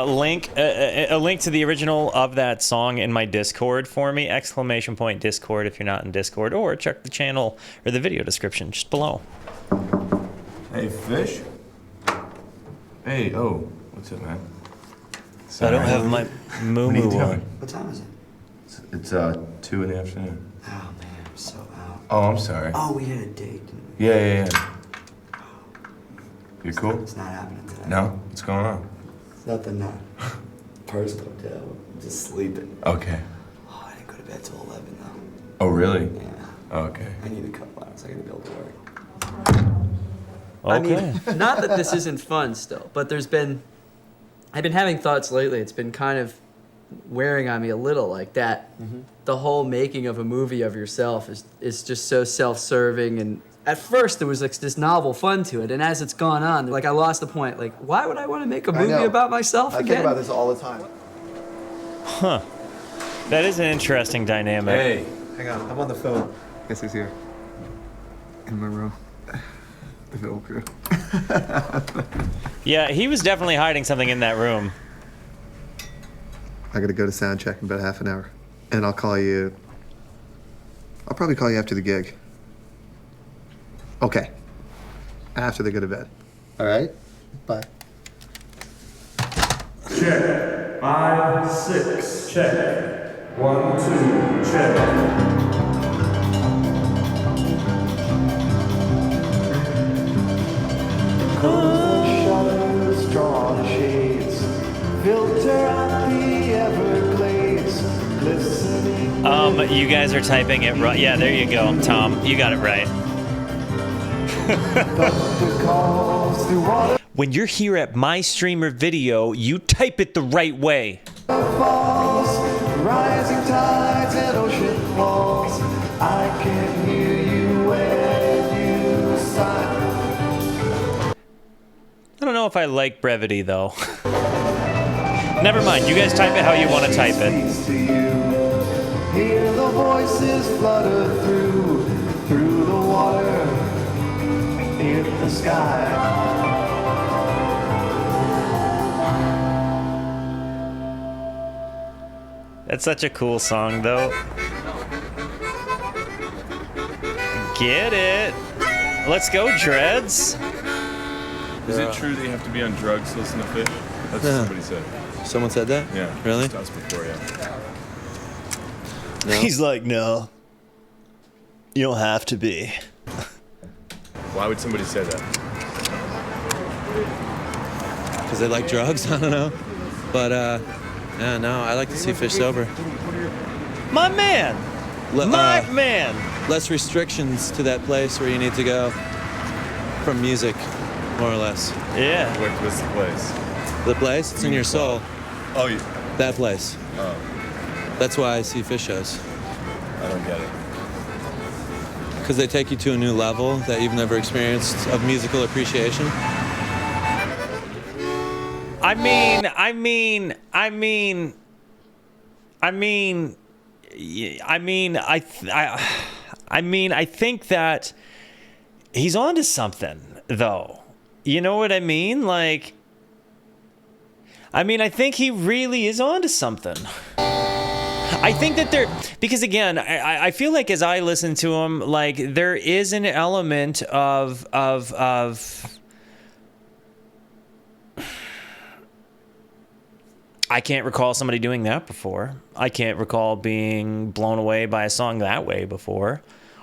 link, a link to the original of that song in my Discord for me. ! Discord if you're not in Discord, or check the channel or the video description just below. Hey, Fish. Hey, oh, what's up, man? I don't have my moo-moo on. What time is it? It's 2 in the afternoon. Oh man, I'm so out. Oh, I'm sorry. Oh, we had a date, didn't we? Yeah. You cool? It's not happening today. No? What's going on? It's nothing personal, Joe. I'm just sleeping. Okay. Oh, I didn't go to bed till 11 though. Oh, really? Yeah. Okay. I need a couple hours. I gotta be able to work. I mean, not that this isn't fun still, but I've been having thoughts lately. It's been kind of wearing on me a little, like that. The whole making of a movie of yourself is just so self-serving, and at first there was like this novel fun to it, and as it's gone on, like I lost the point. Like, why would I want to make a movie about myself again? I think about this all the time. Huh. That is an interesting dynamic. Hey. Hang on, I'm on the phone. Guess who's here? In my room. The film crew. Yeah, he was definitely hiding something in that room. I gotta go to sound check in about half an hour. And I'll call you. I'll probably call you after the gig. Okay. After they go to bed. All right? Bye. Check. 5, 6. Check. 1, 2. Check. Shutters, drawn shades, filter out the Everglades, listening. You guys are typing it right. Yeah, there you go, Tom. You got it right. When you're here at My Streamer Video, you type it the right way. Falls, rising tides and ocean falls. I can hear you when you sigh. I don't know if I like brevity, though. Never mind. You guys type it how you want to type it. Hear the voices flutter through the water, hit the sky. That's such a cool song, though. Get it. Let's go, Dreads. Is it true that you have to be on drugs to listen to Phish? That's what somebody said. Someone said that? Yeah. Really? Just us before, yeah. No. He's like, no. You don't have to be. Why would somebody say that? Because they like drugs? I don't know. But, yeah, no, I like to see Phish sober. My man! My man! Less restrictions to that place where you need to go from music, more or less. Yeah. What's the place? The place? It's in your soul. Oh, you... That place. Oh. That's why I see Phish shows. I don't get it. Because they take you to a new level that you've never experienced of musical appreciation. I think that he's onto something, though. You know what I mean? Like, I think he really is onto something. I think that because again, I feel like as I listen to him, like there is an element of I can't recall somebody doing that before. I can't recall being blown away by a song that way before.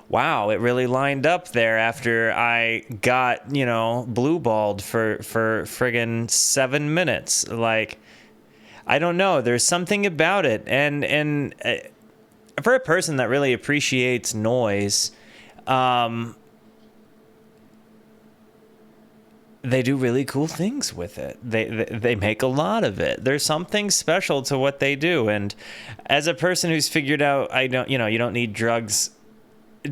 Wow, it really lined up there after I got, blue-balled for friggin' 7 minutes. Like, I don't know. There's something about it. And for a person that really appreciates noise, they do really cool things with it. They make a lot of it. There's something special to what they do. And as a person who's figured out, you don't need drugs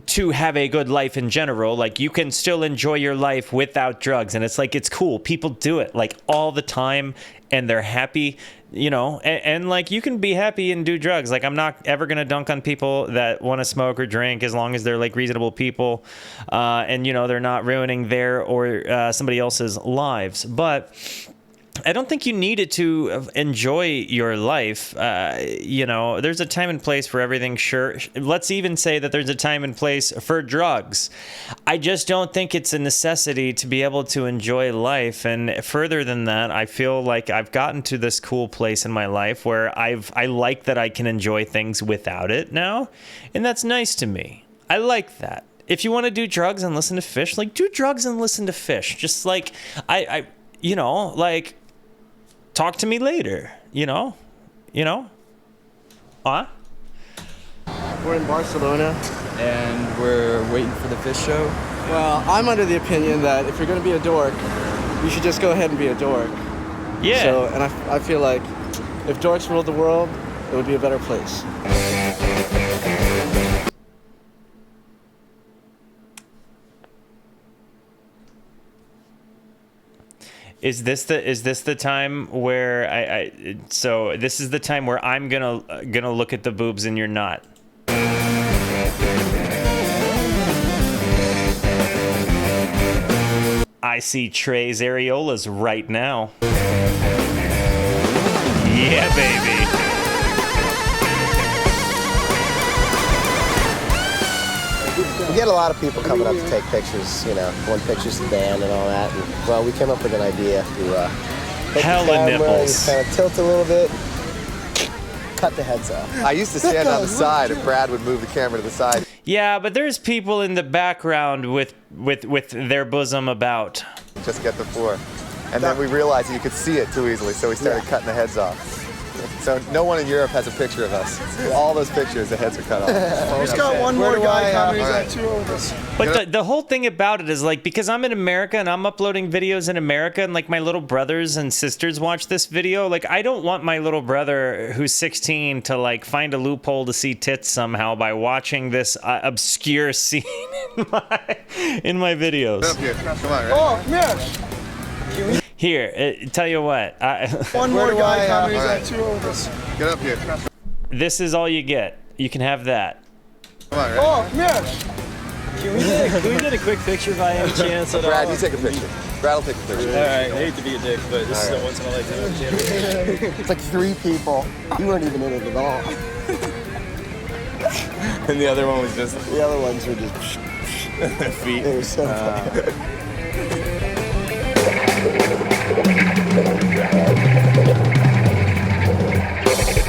to have a good life in general. Like, you can still enjoy your life without drugs. And it's like, it's cool. People do it like all the time and they're happy, and like, you can be happy and do drugs. Like, I'm not ever going to dunk on people that want to smoke or drink as long as they're like reasonable people. And they're not ruining their or somebody else's lives. But I don't think you need it to enjoy your life. There's a time and place for everything. Sure. Let's even say that there's a time and place for drugs. I just don't think it's a necessity to be able to enjoy life. And further than that, I feel like I've gotten to this cool place in my life where I like that I can enjoy things without it now. And that's nice to me. I like that. If you want to do drugs and listen to Phish, like, do drugs and listen to Phish. Just like, talk to me later, Huh? We're in Barcelona, and we're waiting for the Phish show. Well, I'm under the opinion that if you're going to be a dork, you should just go ahead and be a dork. Yeah. So, and I feel like if dorks ruled the world, it would be a better place. Is this the time where so this is the time where I'm gonna look at the boobs and you're not? I see Trey's areolas right now. Yeah, baby. We get a lot of people coming up to take pictures, want pictures of the band and all that. And, well, we came up with an idea to take hella the camera nipples. and kind of tilt a little bit, cut the heads off. I used to stand on the side and Brad would move the camera to the side. Yeah, but there's people in the background with their bosom about. Just get the floor. And then we realized that you could see it too easily, so we started cutting the heads off. So no one in Europe has a picture of us. All those pictures, the heads are cut off. Just got one more guy coming. He's got two of us. But the whole thing about it is, like, because I'm in America and I'm uploading videos in America, and like my little brothers and sisters watch this video, like, I don't want my little brother who's 16 to like find a loophole to see tits somehow by watching this obscure scene in my videos. Come on, right? Oh, yes. Here, tell you what. One more guy coming. He's at 2 overs. Get up here. This is all you get. You can have that. Come on, Oh, yeah. Can we get a quick picture by any chance at all? Brad, you take a picture. Brad will take a picture. All right, I hate to be a dick, but this is a once in a lifetime chance. It's like 3 people. You weren't even in it at all. And the other one was just. The other ones were just feet. They were so funny.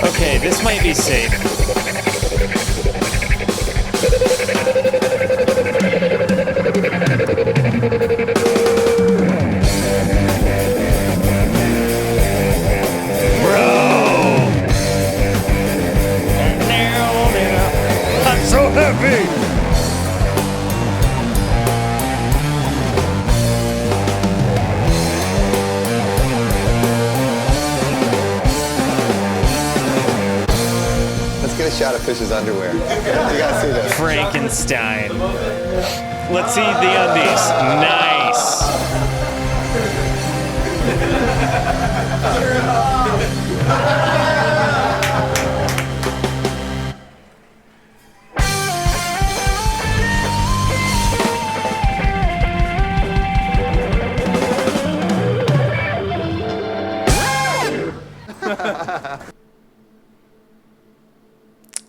Okay, this might be safe. I'm so happy! Let's get a shot of Fish's underwear. You gotta see this. Frankenstein. Let's see the undies. Nice.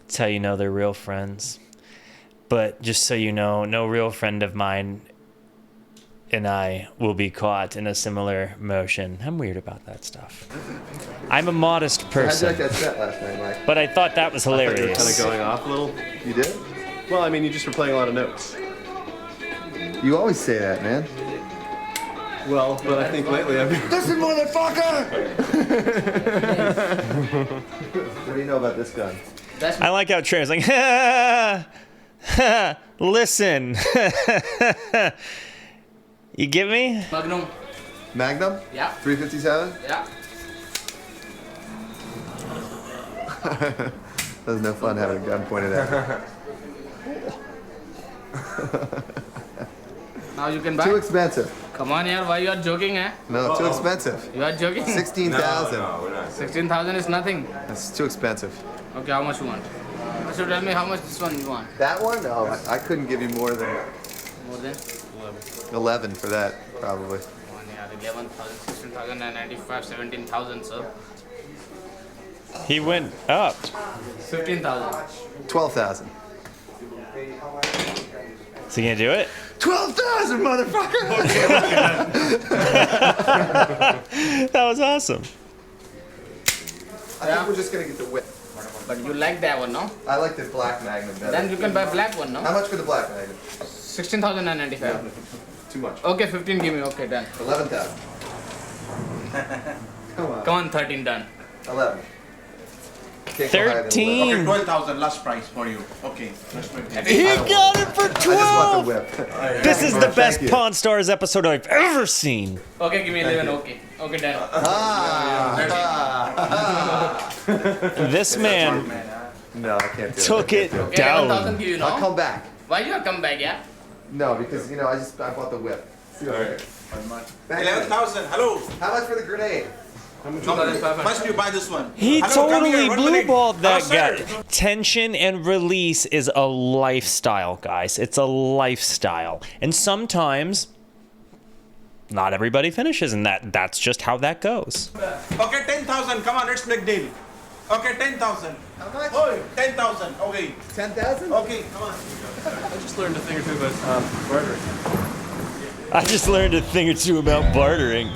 That's how you know they're real friends. But just so you know, no real friend of mine and I will be caught in a similar motion. I'm weird about that stuff. I'm a modest person. How'd you like that set last night, Mike? But I thought that was hilarious. I thought you were kind of going off a little. You did? Well, I mean, you just were playing a lot of notes. You always say that, man. Well, but I think lately I've been... Listen, motherfucker! What do you know about this gun? I like how Trey was like, listen. You get me? Magnum. Magnum? Yeah. 357? Yeah. That was no fun having a gun pointed at Now you can buy. Too expensive. Come on here, why you are joking, eh? No, too expensive. You are joking? 16,000. No, we're not. 16,000 is nothing. That's too expensive. Okay, how much you want? So tell me how much this one you want. That one? No, I couldn't give you more than More than? 11 for that, probably. 11,000, 16,095, 17,000, sir. He went up. 15,000. 12,000. Is he gonna do it? 12,000, motherfucker! That was awesome. I think we're just gonna get the whip. But you like that one, no? I like the black Magnum better. Then you can buy black one, no? How much for the black Magnum? 16,095. Too much. Okay, 15 give me, okay, done. 11,000. Come on. Come on, 13 done. 11. 13. Okay, 12,000 last price for you. Okay. He got it for 12. I just want the whip. This is the best Pawn Stars episode I've ever seen. Okay, give me 11, okay. Okay, done. This man No, I can't do took it Okay, down. 11,000 give you, no? I'll come back. Why you are come back, yeah? No, because, I bought the whip. See what I get. 11,000. Hello. How much for the grenade? First you buy this one. He Hello, come here, totally 1 blue minute. balled that Hello, guy. sir. Tension and release is a lifestyle, guys. It's a lifestyle. And sometimes not everybody finishes, and that's just how that goes. Okay, 10,000. Come on, let's make deal. Okay, 10,000. How much? 10,000. Okay. 10,000? Okay, come on. I just learned a thing or two about bartering. I just learned a thing or two about bartering.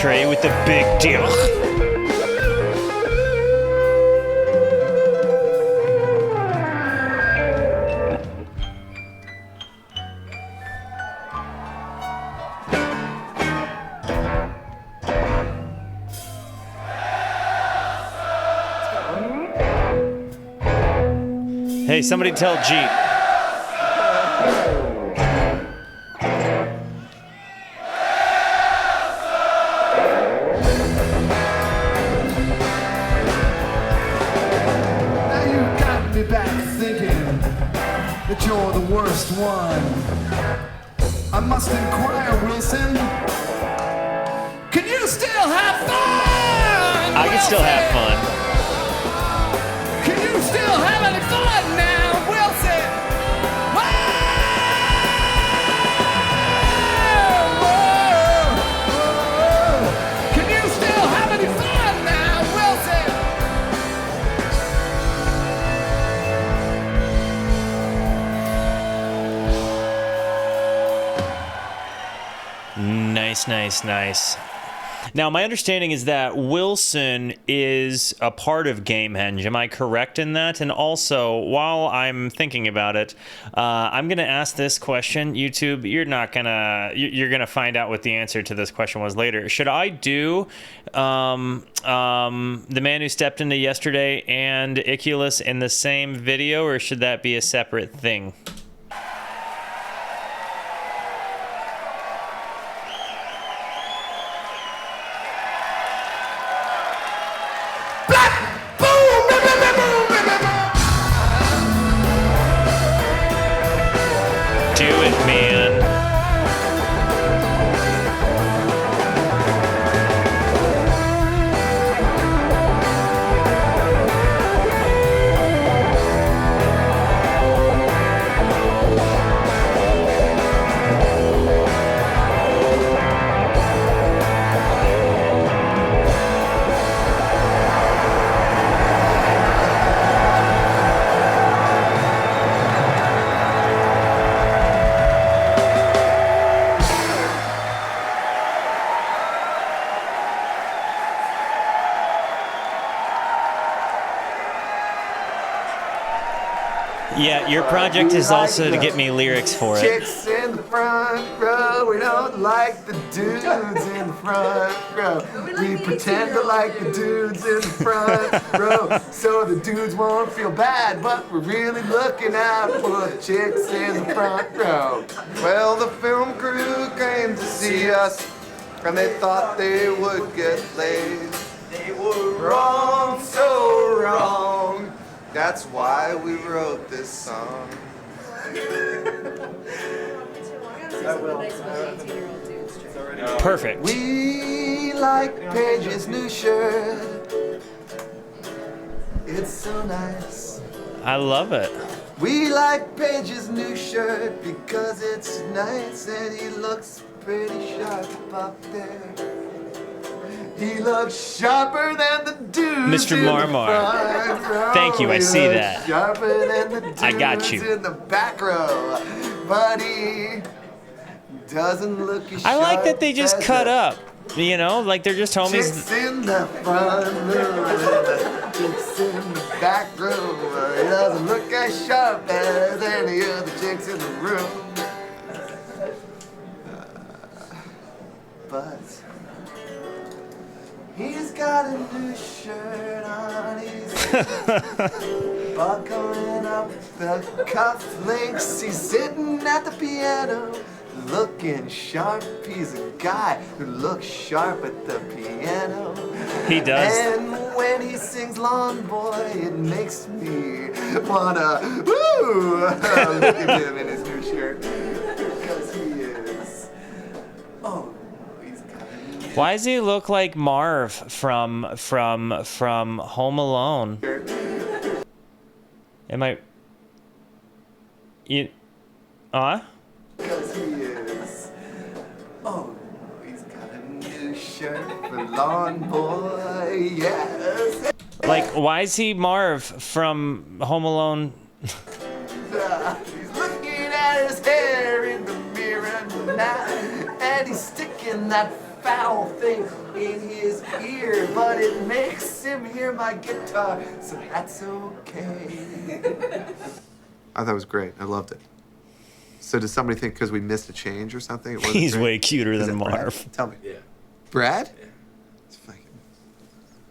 Trey with the big deal. Hey, somebody tell Jeep. Now you got me back thinking that you're the worst one. I must inquire, Wilson. Can you still have fun? I can still have fun. Can you still have any fun now, Wilson? Can you still have any fun now, Wilson? Nice, nice, nice. Now, my understanding is that Wilson is a part of Gamehendge. Am I correct in that? And also, while I'm thinking about it, I'm going to ask this question. YouTube, you're going to find out what the answer to this question was later. Should I do The Man Who Stepped Into Yesterday and Iculus in the same video, or should that be a separate thing? Do it, man. Yeah, your project is also to get me lyrics for it. Chicks in the front row, we don't like the dudes in the front row. We pretend to like the dudes in the front row, so the dudes won't feel bad, but we're really looking out for the chicks in the front row. Well, the film crew came to see us, and they thought they would get laid. They were wrong, so wrong. That's why we wrote this song. Perfect. We like Paige's new shirt. It's so nice. I love it. We like Paige's new shirt because it's nice and he looks pretty sharp up there. He looks sharper than the dudes Mr. in the Marmar. front row. Thank you, I He see looks that. Sharper than the dudes I got you. in the back row. But he doesn't look as I like sharp that they just as cut the up. You know, like they're just homies. chicks in the front row and the chicks in the back row. He doesn't look as sharp as any other chicks in the room. But he's got a new shirt on. He's buckling up the cufflinks. He's sitting at the piano, looking sharp. He's a guy who looks sharp at the piano. He does. And when he sings Lawn Boy, it makes me wanna woo! Look at him in his new shirt. Because he is. Oh. Why does he look like Marv from Home Alone? Am I? Because he is. Oh, he's got a new shirt for Lawn Boy, yes. Like, why is he Marv from Home Alone? He's looking at his hair in the mirror now, and he's sticking that foul thing in his ear, but it makes him hear my guitar, so that's okay. I thought it was great. I loved it. So does somebody think because we missed a change or something? It wasn't He's great? way cuter Is than it Brad? Marv. Tell me. Yeah. Brad? Yeah. It's fucking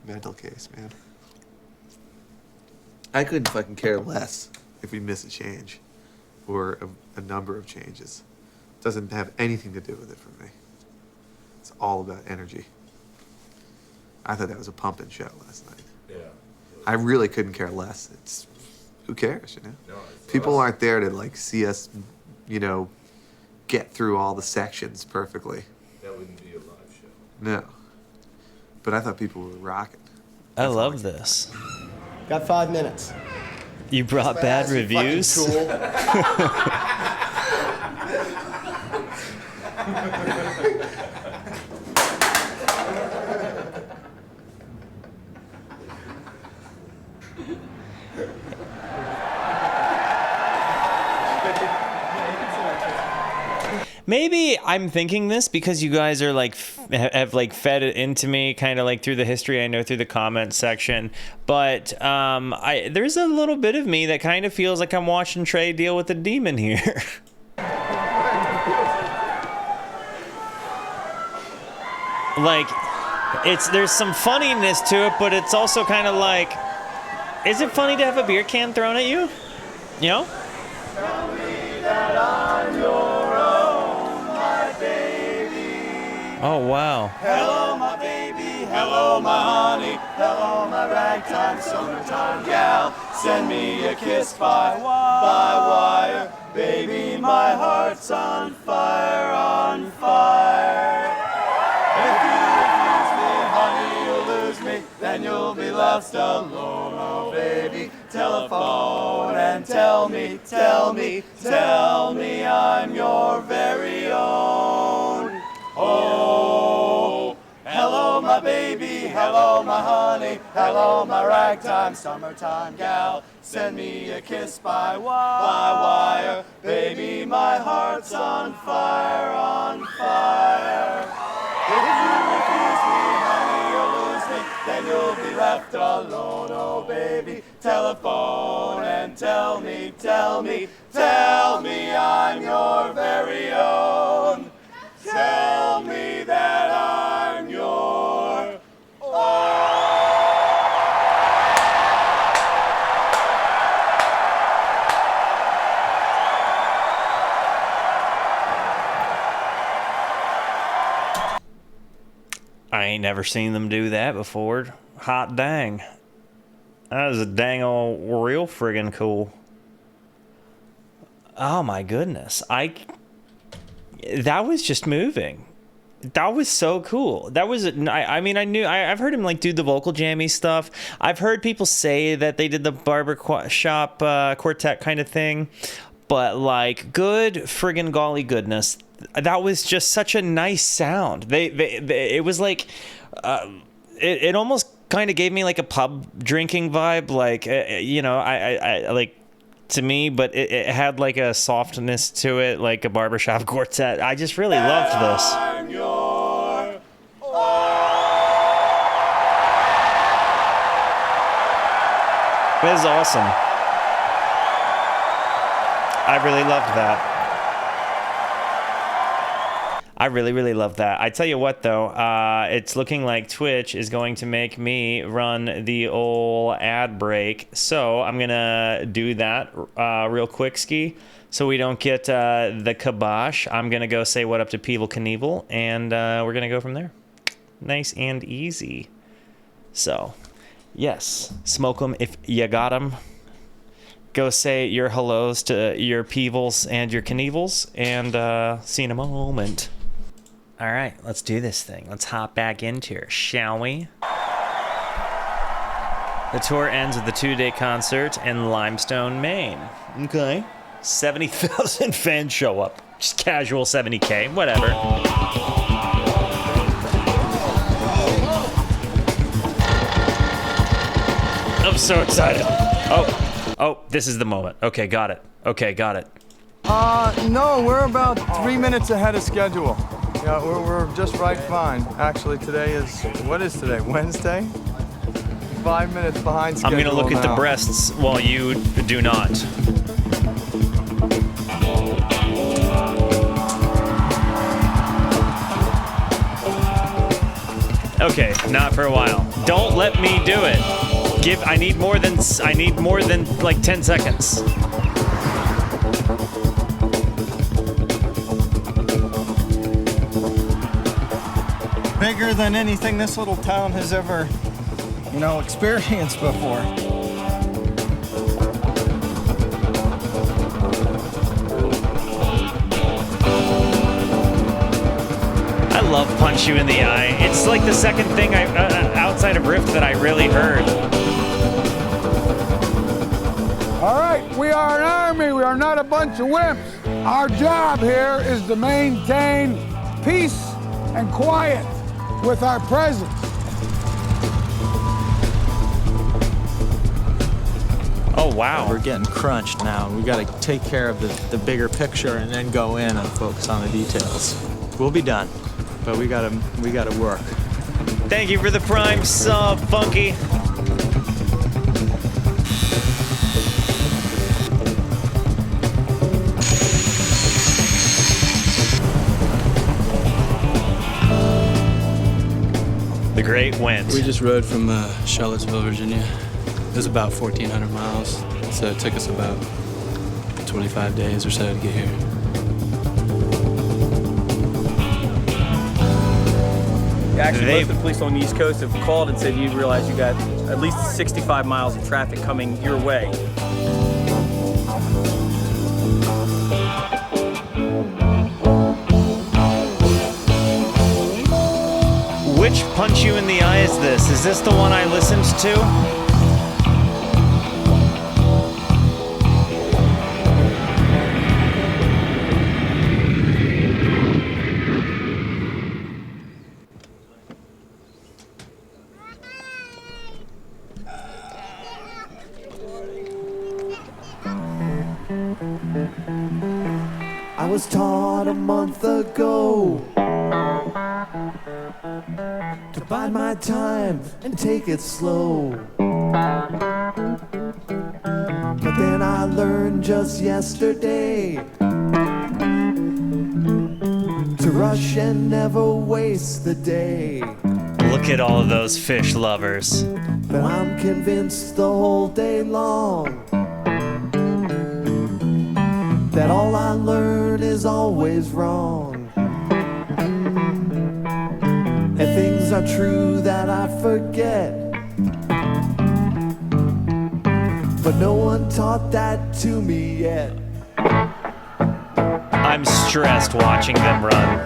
mental case, man. I couldn't fucking care less if we miss a change or a number of changes. It doesn't have anything to do with it for me. It's all about energy. I thought that was a pumping show last night. Yeah. I really couldn't care less. It's who cares, you know? No, People aren't there to like see us, you know, get through all the sections perfectly. That wouldn't be a live show. No. But I thought people were rocking. I love this. Got 5 minutes. You brought bad reviews? Maybe I'm thinking this because you guys are like have like fed it into me kind of like through the history I know through the comment section, but there's a little bit of me that kind of feels like I'm watching Trey deal with a demon here. Like there's some funniness to it, but it's also kind of like, is it funny to have a beer can thrown at you? You know? Tell me that I'm your own, my baby. Oh, wow. Hello, my baby. Hello, my honey. Hello, my ragtime summertime gal. Send me a kiss by wire. Baby, my heart's on fire, on fire. If you refuse me, honey, you'll lose me. Then you'll be left alone, oh baby. Telephone and tell me I'm your very own. Oh, hello my baby, hello my honey, hello my ragtime summertime gal. Send me a kiss by wire, baby, my heart's on fire, on fire. If you refuse me, honey, you'll lose me, then you'll be left alone, oh baby. Telephone and tell me I'm your very own. Tell me that I'm your own. I ain't never seen them do that before. Hot dang. That was a dang old real friggin' cool. Oh my goodness. That was just moving. That was so cool. That was, I've heard him like do the vocal jammy stuff. I've heard people say that they did the Barbershop quartet kind of thing, but like good friggin' golly goodness. That was just such a nice sound. It was like, it almost kind of gave me like a pub drinking vibe, like I like to me, but it had like a softness to it, like a barbershop quartet. I just really loved this. It was awesome. I really loved that. I really love that. I tell you what, though, it's looking like Twitch is going to make me run the old ad break. So I'm going to do that real quick, Ski, so we don't get the kibosh. I'm going to go say what up to Peeble Knievel, and we're going to go from there. Nice and easy. So, yes, smoke them if you got them. Go say your hellos to your Peebles and your Knievels, and see you in a moment. All right, let's do this thing. Let's hop back into it, shall we? The tour ends with a 2-day concert in Limestone, Maine. Okay. 70,000 fans show up. Just casual 70K, whatever. I'm so excited. Oh, this is the moment. Okay, got it. No, we're about 3 minutes ahead of schedule. Yeah, we're just right fine. Actually, today is, what is today? Wednesday? 5 minutes behind schedule. I'm gonna look at the now. breasts while you do not. Okay, not for a while. Don't let me do it. I need more than like 10 seconds. Bigger than anything this little town has ever, experienced before. I love Punch You in the Eye. It's like the second thing outside of Rift that I really heard. All right, we are an army. We are not a bunch of wimps. Our job here is to maintain peace and quiet with our presence. Oh, wow. We're getting crunched now. We got to take care of the bigger picture and then go in and focus on the details. We'll be done, but we gotta work. Thank you for the prime sub, Funky. The Great Wind. We just rode from Charlottesville, Virginia. It was about 1,400 miles, so it took us about 25 days or so to get here. Actually, most of the police on the East Coast have called and said you realize you got at least 65 miles of traffic coming your way. Which Punch You in the Eye is this? Is this the one I listened to? I was taught a month ago to bide my time and take it slow. But then I learned just yesterday to rush and never waste the day. Look at all of those Phish lovers. But I'm convinced the whole day long that all I learn is always wrong. And things are true that I forget. But no one taught that to me yet. I'm stressed watching them run.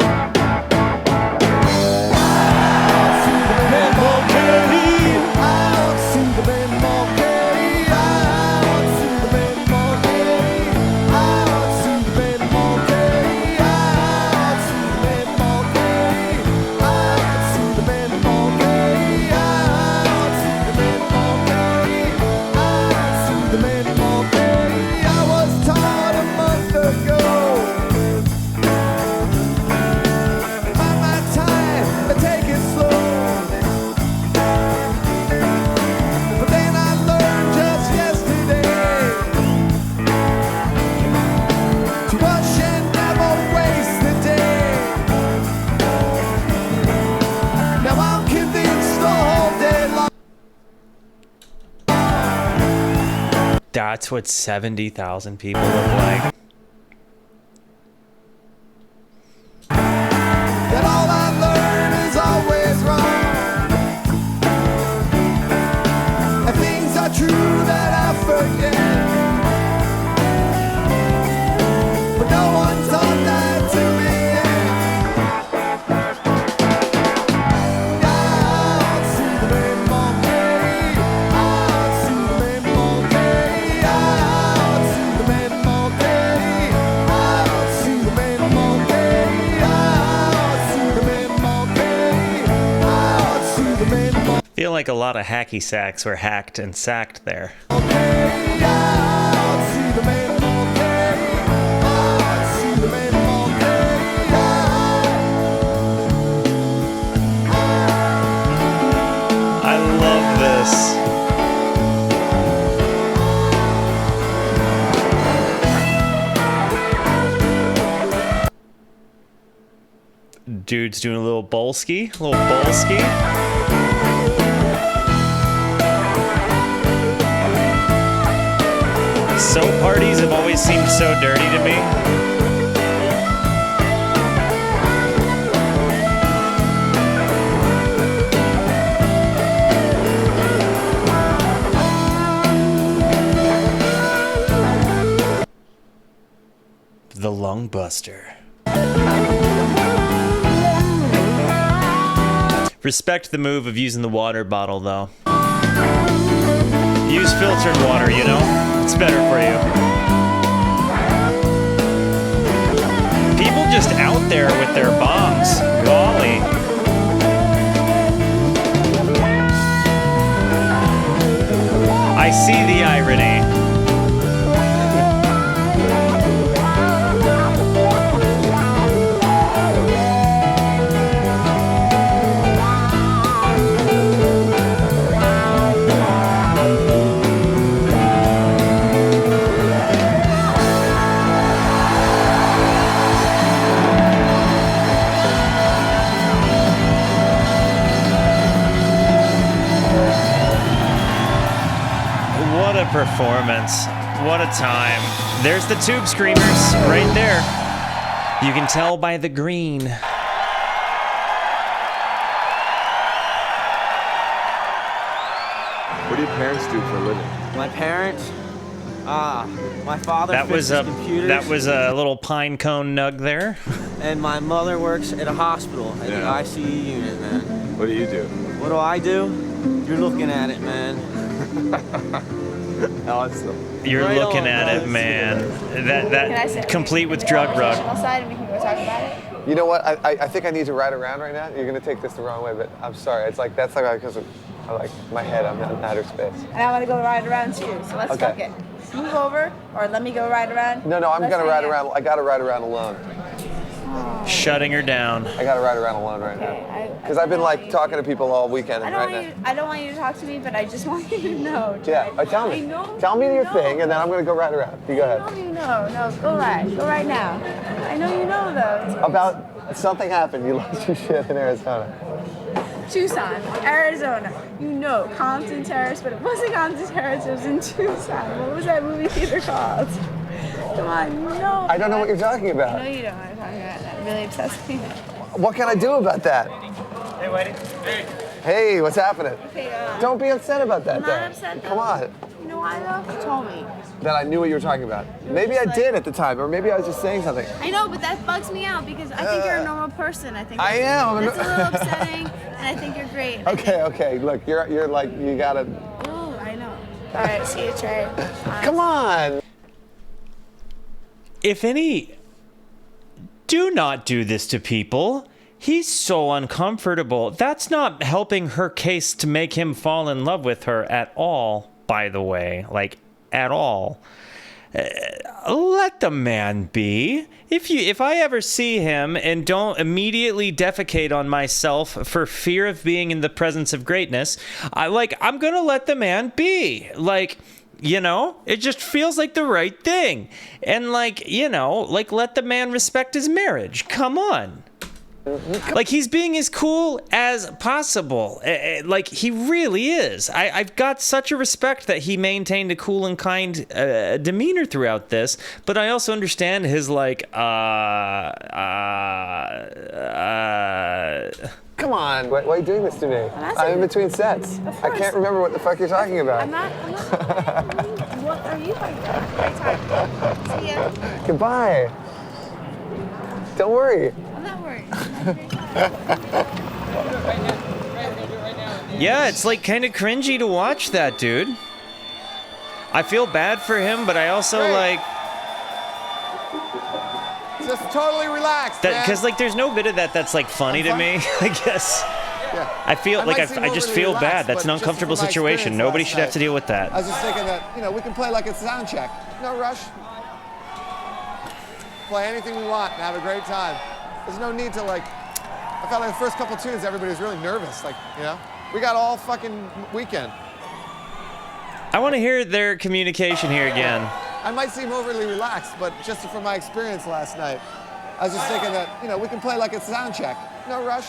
That's what 70,000 people look like. That all I learn is always wrong. And things are true that I forget. But no one taught that to me yet. I'll see the man monkey. I'll see the man monkey. I'll see the man monkey. I'll see the man monkey. I'll see the man monkey. I'll see the man monkey. Feel like a lot of hacky sacks were hacked and sacked there. I'll see the man monkey. I'll see the man monkey. Dude's doing a little bolski. Soap parties have always seemed so dirty to me. The Lung Buster. Respect the move of using the water bottle, though. Use filtered water, you know? It's better for you. People just out there with their bongs. Golly. I see the irony. What a performance. What a time. There's the Tube Screamers right there. You can tell by the green. What do your parents do for a living? My parents? My father That was fixes a computers. that was a little pine cone nug there. And my mother works at a hospital at the ICU unit, man. What do you do? What do I do? You're looking at it, man. Awesome. You're Right looking on, at guys. it, man. Can I That sit complete with drug rug. side and we can go talk about it? You know what? I think I need to ride around right now. You're gonna take this the wrong way, but I'm sorry. It's like that's like because of like my head. I'm not in outer space. And I want to go ride around too, so let's Okay. fuck it. Move over, or let me go ride around. No, I'm Let's gonna hang ride out. around. I gotta ride around alone. Shutting her down. I gotta ride around alone right now. Because I've been like talking to people all weekend I and don't right want now. you. I don't want you to talk to me, but I just want you to know. Yeah, tell me. I know. Tell me your know. thing, and then I'm gonna go ride around. You go I ahead. know you know. No, go ride. Go right now. I know you know though. About something happened. You lost your shit in Arizona. Tucson, Arizona. You know, Compton Terrace, but it wasn't Compton Terrace. It was in Tucson. What was that movie theater called? Come on, you know. I don't know what you're talking I about. know you don't know what I'm talking about. That really obsessed me. What can I do about that? Hey, Whitey. Hey. Hey, what's happening? Okay, Don't be upset about that, I'm though. not upset. Come on. You know why though? You told me. That I knew what you were talking about. Maybe I did at the time, or maybe I was just saying something. I know, but that bugs me out because I think you're a normal person. I think I am. That's a little upsetting, and I think you're great. Okay. Look, you're like you gotta. Oh, I know. All right, see you, Trey. Come on. If any, do not do this to people. He's so uncomfortable. That's not helping her case to make him fall in love with her at all, by the way. Like, at all. Let the man be. If I ever see him and don't immediately defecate on myself for fear of being in the presence of greatness, I'm gonna let the man be. Like, you know, it just feels like the right thing. And let the man respect his marriage. Come on. Like, he's being as cool as possible. Like, he really is. I've got such a respect that he maintained a cool and kind demeanor throughout this, but I also understand his, Come on. Why are you doing this to me? I'm in between sets. I can't remember what the fuck you're talking about. I'm not. What are you talking about? Great time. See ya. Goodbye. Don't worry. I'm not worried. Yeah, it's like kind of cringy to watch that, dude. I feel bad for him, but I also like Just totally relax, that because there's no bit of that's like funny to me. I guess. Yeah. I feel like might seem I just overly feel relaxed, bad. That's but an just uncomfortable from my situation. experience Nobody last should have to night, deal with that. I was just thinking that, we can play like a sound check. No rush. Play anything we want and have a great time. There's no need to I felt like the first couple tunes, everybody was really nervous. We got all fucking weekend. I want to hear their communication here again. I might seem overly relaxed, but just from my experience last night, I was just thinking that, you know, we can play like a sound check. No rush.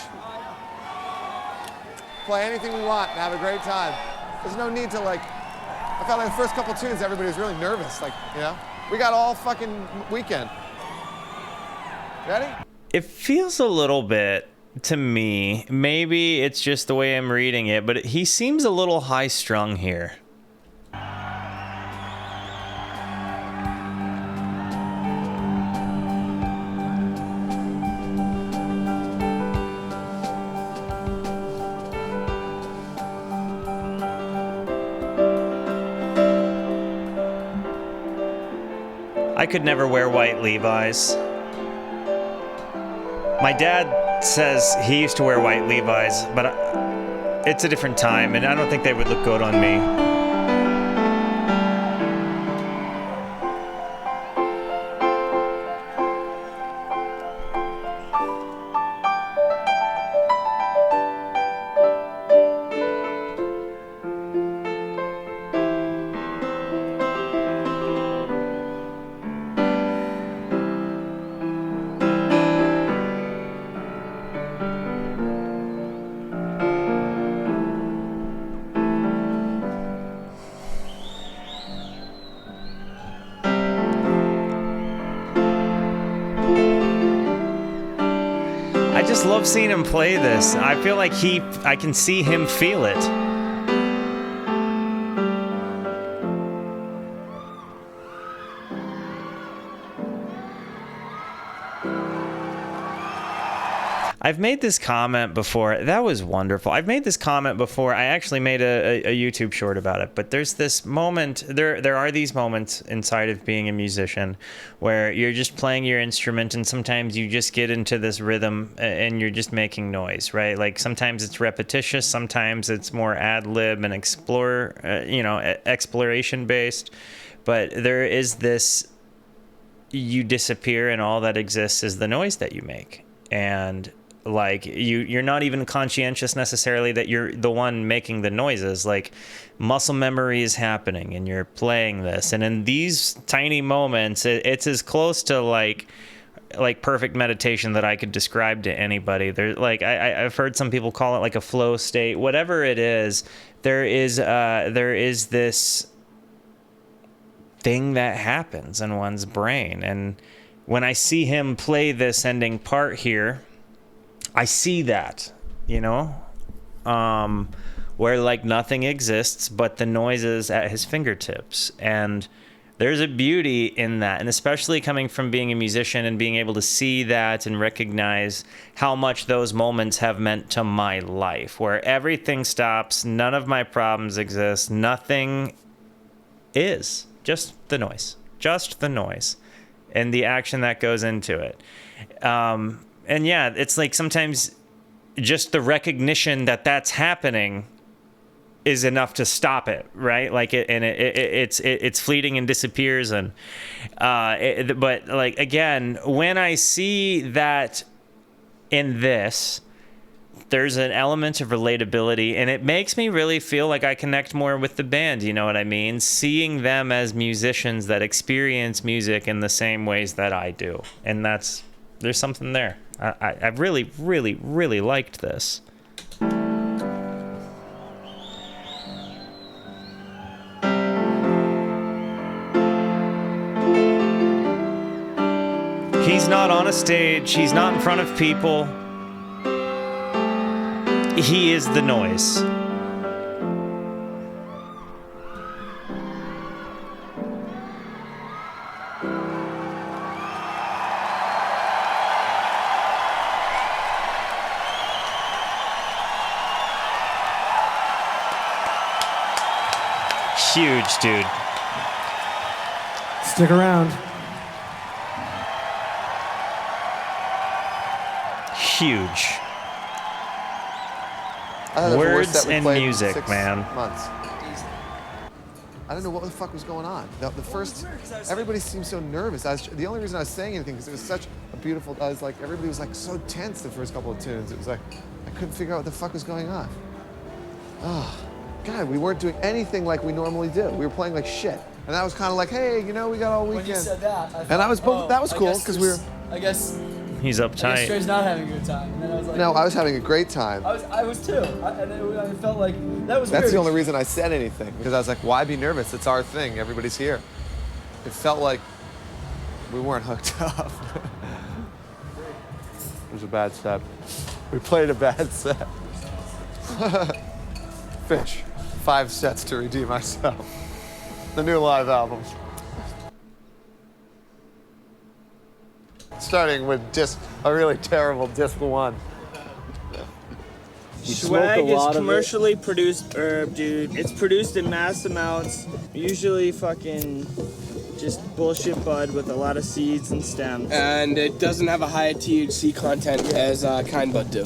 Play anything we want and have a great time. There's no need to like, I felt like the first couple tunes, everybody was really nervous. Like, you know, we got all fucking weekend. Ready? It feels a little bit to me, maybe it's just the way I'm reading it, but he seems a little high-strung here. I could never wear white Levi's. My dad says he used to wear white Levi's, but it's a different time, and I don't think they would look good on me. I just love seeing him play this. I feel like I can see him feel it. I've made this comment before. That was wonderful. I've made this comment before. I actually made a YouTube short about it. But there's this moment, there are these moments inside of being a musician where you're just playing your instrument and sometimes you just get into this rhythm and you're just making noise, right? Like sometimes it's repetitious, sometimes it's more ad-lib and exploration based. But there is this, you disappear and all that exists is the noise that you make. And like you're not even conscientious necessarily that you're the one making the noises. Like muscle memory is happening and you're playing this, and in these tiny moments it's as close to like perfect meditation that I could describe to anybody. There's like I've heard some people call it like a flow state. Whatever it is, there is this thing that happens in one's brain. And when I see him play this ending part here, I see that, where like nothing exists but the noises at his fingertips. And there's a beauty in that. And especially coming from being a musician and being able to see that and recognize how much those moments have meant to my life, where everything stops, none of my problems exist, nothing is, just the noise, and the action that goes into it. And yeah, it's like sometimes just the recognition that that's happening is enough to stop it, right? Like it's fleeting and disappears. And but like again, when I see that in this, there's an element of relatability, and it makes me really feel like I connect more with the band, you know what I mean? Seeing them as musicians that experience music in the same ways that I do. And there's something there. I really, really, really liked this. He's not on a stage, he's not in front of people. He is the noise. Huge, dude. Stick around. Huge. Words and music, man. Months. I don't know what the fuck was going on. The first, everybody seemed so nervous. The only reason I was saying anything because it was such a beautiful. I was like, everybody was like so tense the first couple of tunes. It was like I couldn't figure out what the fuck was going on. Oh, God, we weren't doing anything like we normally do. We were playing like shit, and that was kind of like, hey, we got all weekend. When you said that, that was cool because we were. I guess He's uptight. Trey's not having a good time. And then I was like, No, I was having a great time. I was too. And I felt like that was That's weird. the only reason I said anything, because I was like, why be nervous? It's our thing. Everybody's here. It felt like we weren't hooked up. It was a bad set. We played a bad set. Phish, 5 sets to redeem ourselves. The new live album. Starting with just a really terrible disc 1. Swag is commercially produced herb, dude. It's produced in mass amounts, usually fucking just bullshit bud with a lot of seeds and stems. And it doesn't have a high THC content as kind bud do.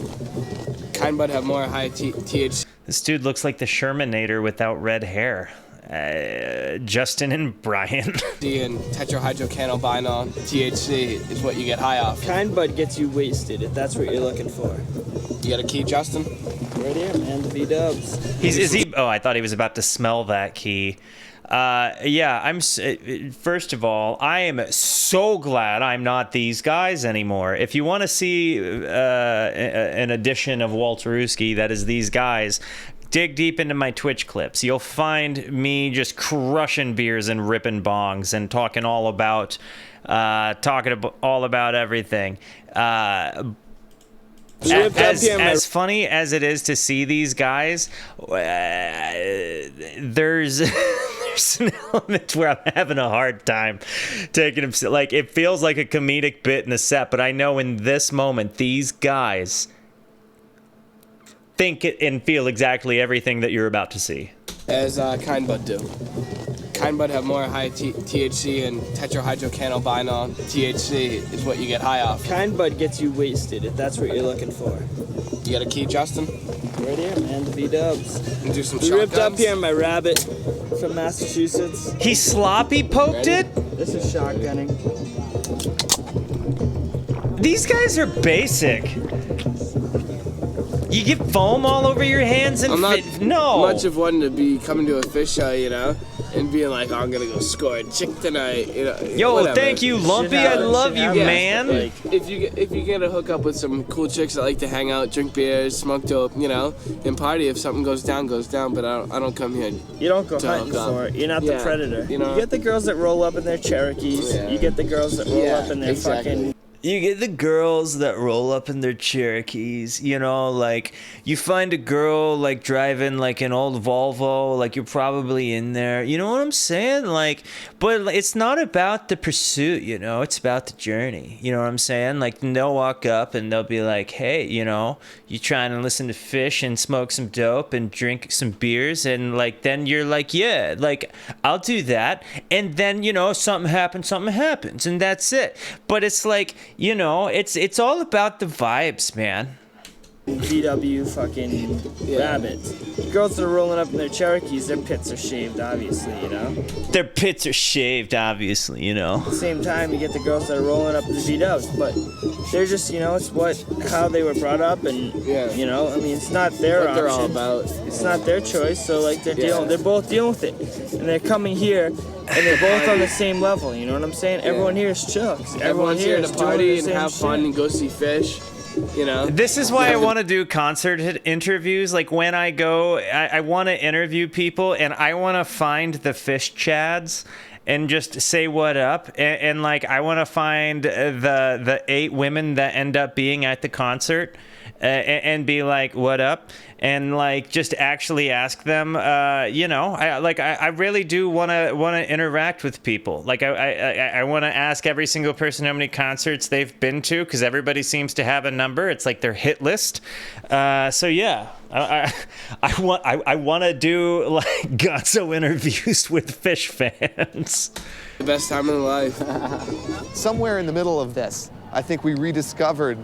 Kind bud have more high THC. This dude looks like the Shermanator without red hair. Justin and Brian. And tetrahydrocannabinol THC is what you get high off. Kind bud gets you wasted if that's what you're looking for. You got a key, Justin? Right here, man. The V-dubs. Is he? Oh, I thought he was about to smell that key. Yeah, first of all, I am so glad I'm not these guys anymore. If you want to see an edition of Walterooski that is these guys, dig deep into my Twitch clips. You'll find me just crushing beers and ripping bongs and talking all about everything. As funny as it is to see these guys, there's an element where I'm having a hard time taking them. Like, it feels like a comedic bit in a set, but I know in this moment, these guys think and feel exactly everything that you're about to see. As kind bud do. Kind bud have more high THC and tetrahydrocannabinol THC is what you get high off. Kind bud gets you wasted if that's what you're looking for. You got a key, Justin? Right here, man. The V-dubs. And do some we ripped up here my rabbit from Massachusetts. He sloppy poked it? This is shotgunning. These guys are basic. You get foam all over your hands and I'm not no. much of one to be coming to a Phish show, you know, and being like, oh, I'm gonna go score a chick tonight, you know. Yo, whatever. thank you, Lumpy. I love you, man. Like, if you get to hook up with some cool chicks that like to hang out, drink beers, smoke dope, you know, and party, if something goes down, goes down. But I don't come here. You don't go hunting for it. You're not the predator. You know. You get the girls that roll up in their Cherokees. Yeah. You get the girls that roll up in their fucking. You get the girls that roll up in their Cherokees, you know, like, you find a girl, like, driving, like, an old Volvo, like, you're probably in there, you know what I'm saying? Like, but it's not about the pursuit, you know, it's about the journey, you know what I'm saying? Like, they'll walk up and they'll be like, hey, you know, you trying to listen to Phish and smoke some dope and drink some beers, and, like, then you're like, yeah, like, I'll do that, and then, you know, something happens, and that's it. But it's like, you know, it's all about the vibes, man. VW fucking rabbits. Girls that are rolling up in their Cherokees, their pits are shaved, obviously, you know? Their pits are shaved, obviously, you know? At the same time, you get the girls that are rolling up in the V-dubs, but they're just, you know, it's how they were brought up, and, you know, I mean, it's not their option. They're all about. It's not their choice, so, like, they're both dealing with it. And they're coming here, and they're both on the same level, you know what I'm saying? Everyone here is chill. Everyone's here to party and have fun and go see Phish. You know, this is why I want to do concert interviews. Like, when I go, I want to interview people, and I want to find the Phish chads and just say what up, and like, I want to find the 8 women that end up being at the concert and be like, what up, and like, just actually ask them, you know, I really do want to interact with people. Like, I want to ask every single person how many concerts they've been to, because everybody seems to have a number. It's like their hit list. So yeah, I want to do like Gonzo interviews with Phish fans. The best time of life. Somewhere in the middle of this, I think we rediscovered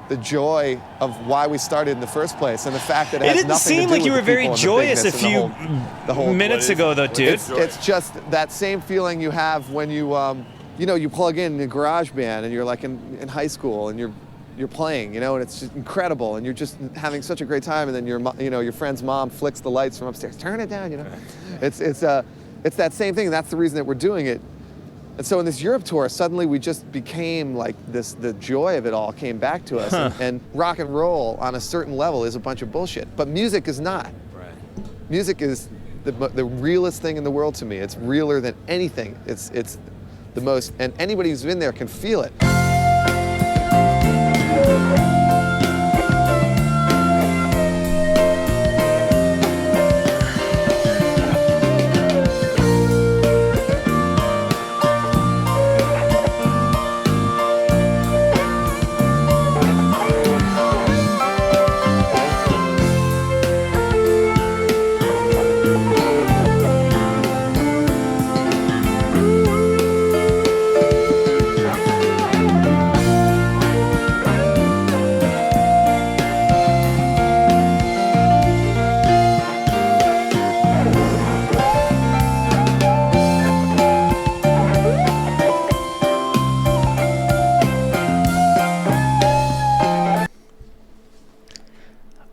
the joy of why we started in the first place, and the fact that it has didn't nothing to seem do like with you were the very people and the joyous a bigness and few the whole minutes ago, though, dude. It's just that same feeling you have when you, you know, you plug in a garage band and you're like in high school and you're playing, you know, and it's just incredible, and you're just having such a great time, and then your friend's mom flicks the lights from upstairs, turn it down, you know. It's that same thing. That's the reason that we're doing it. And so in this Europe tour, suddenly we just became like this, the joy of it all came back to us. And rock and roll on a certain level is a bunch of bullshit. But music is not. Right. Music is the realest thing in the world to me. It's realer than anything. It's the most, and anybody who's been there can feel it.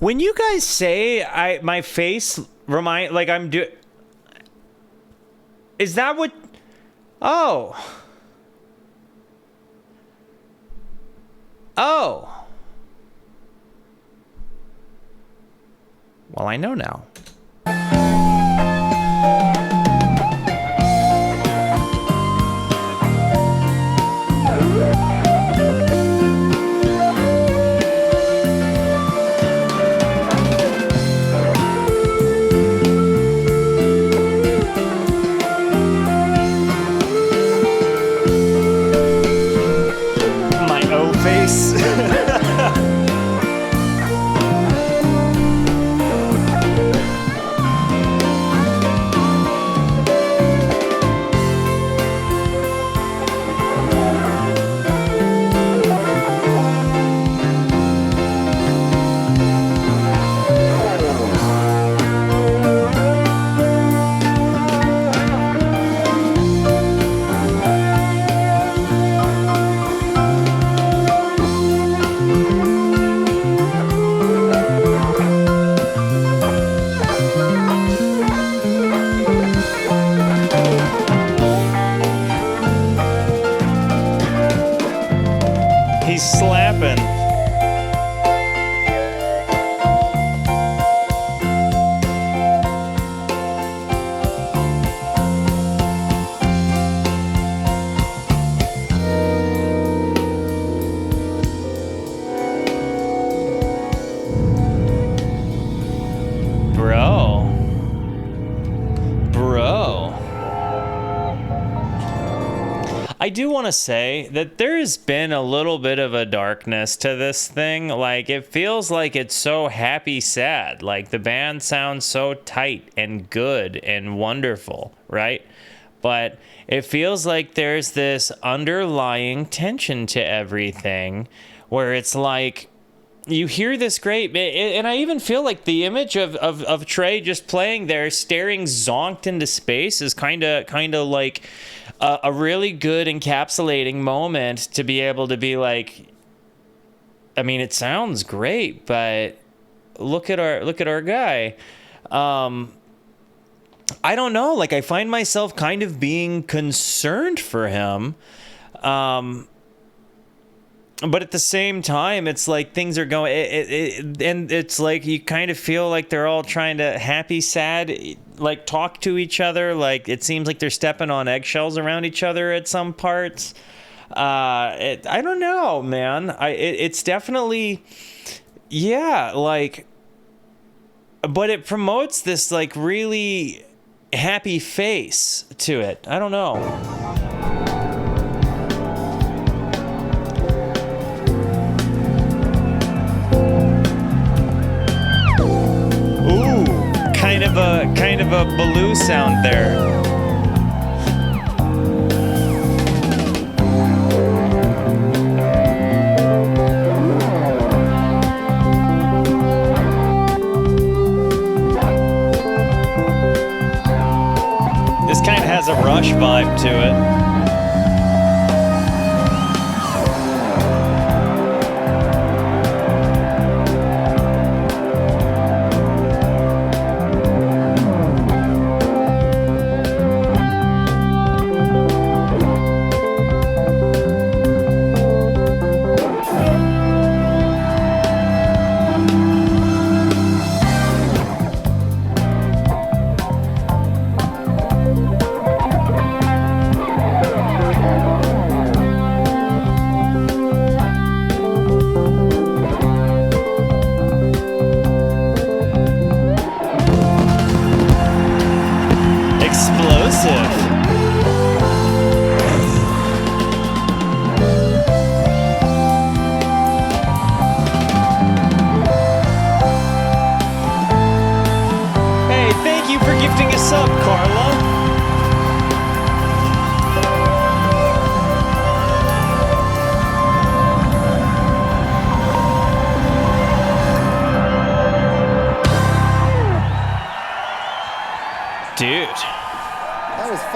When you guys say my face remind like I'm do, is that what? Oh. Oh. Well, I know now. He's slapping. I do want to say that there's been a little bit of a darkness to this thing. Like, it feels like it's so happy sad. Like, the band sounds so tight and good and wonderful, right? But it feels like there's this underlying tension to everything where it's like, you hear this great, and I even feel like the image of Trey just playing there, staring zonked into space, is kind of like a really good encapsulating moment to be able to be like, I mean, it sounds great, but look at our guy. I don't know. Like, I find myself kind of being concerned for him. But at the same time, it's like things are going, and it's like you kind of feel like they're all trying to happy, sad, like talk to each other. Like, it seems like they're stepping on eggshells around each other at some parts. I don't know, man. It's definitely, yeah, like, but it promotes this like really happy face to it. I don't know. Kind of a baloo sound there. This kind of has a Rush vibe to it.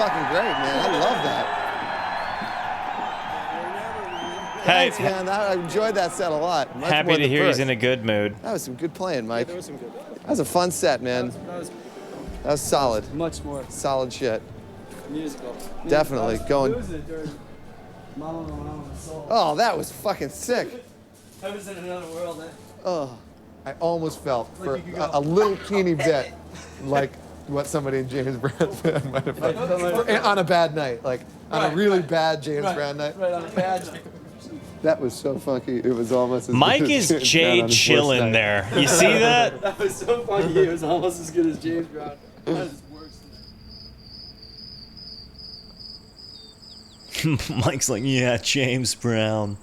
fucking great, man. I love that. Hey, Thanks, man. I enjoyed that set a lot. Much happy more to than hear he's first. in a good mood. That was some good playing, Mike. There was some good. That was a fun set, man. That was solid. Much more. Solid shit. Musical. Definitely. Going. Mama, soul. Oh, that was fucking sick. I was in another world, eh? Oh, I almost felt Like for you could go. a little teeny bit like what somebody in James Brown band might have felt on a bad night, like on a really bad James Brown night. Right on a bad. That was so funky. It was almost as Mike good as is James Brown on Jay his worst chilling night. there. You see that? That was so funky. It was almost as good as James Brown. That was worse. Mike's like, yeah, James Brown.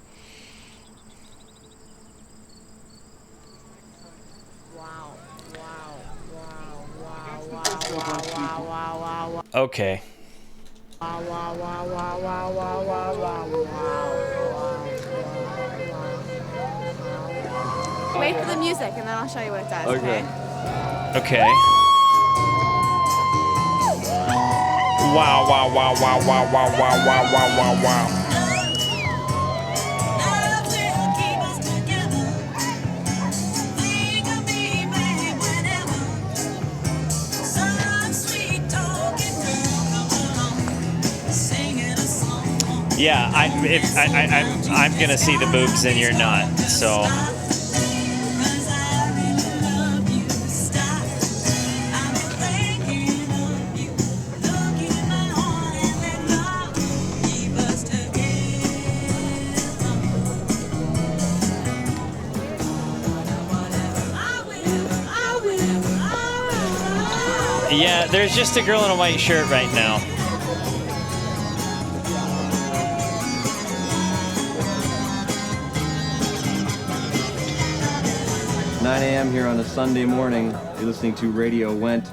Okay. Wait for the music, and then I'll show you what it does. Okay. Okay. Wow, wow, wow, wow, wow, wow, wow, wow, wow, wow, wow. Yeah, I'm gonna see the boobs and you're not, so. Yeah, there's just a girl in a white shirt right now. $9 a.m. here on a Sunday morning. You're listening to Radio Went.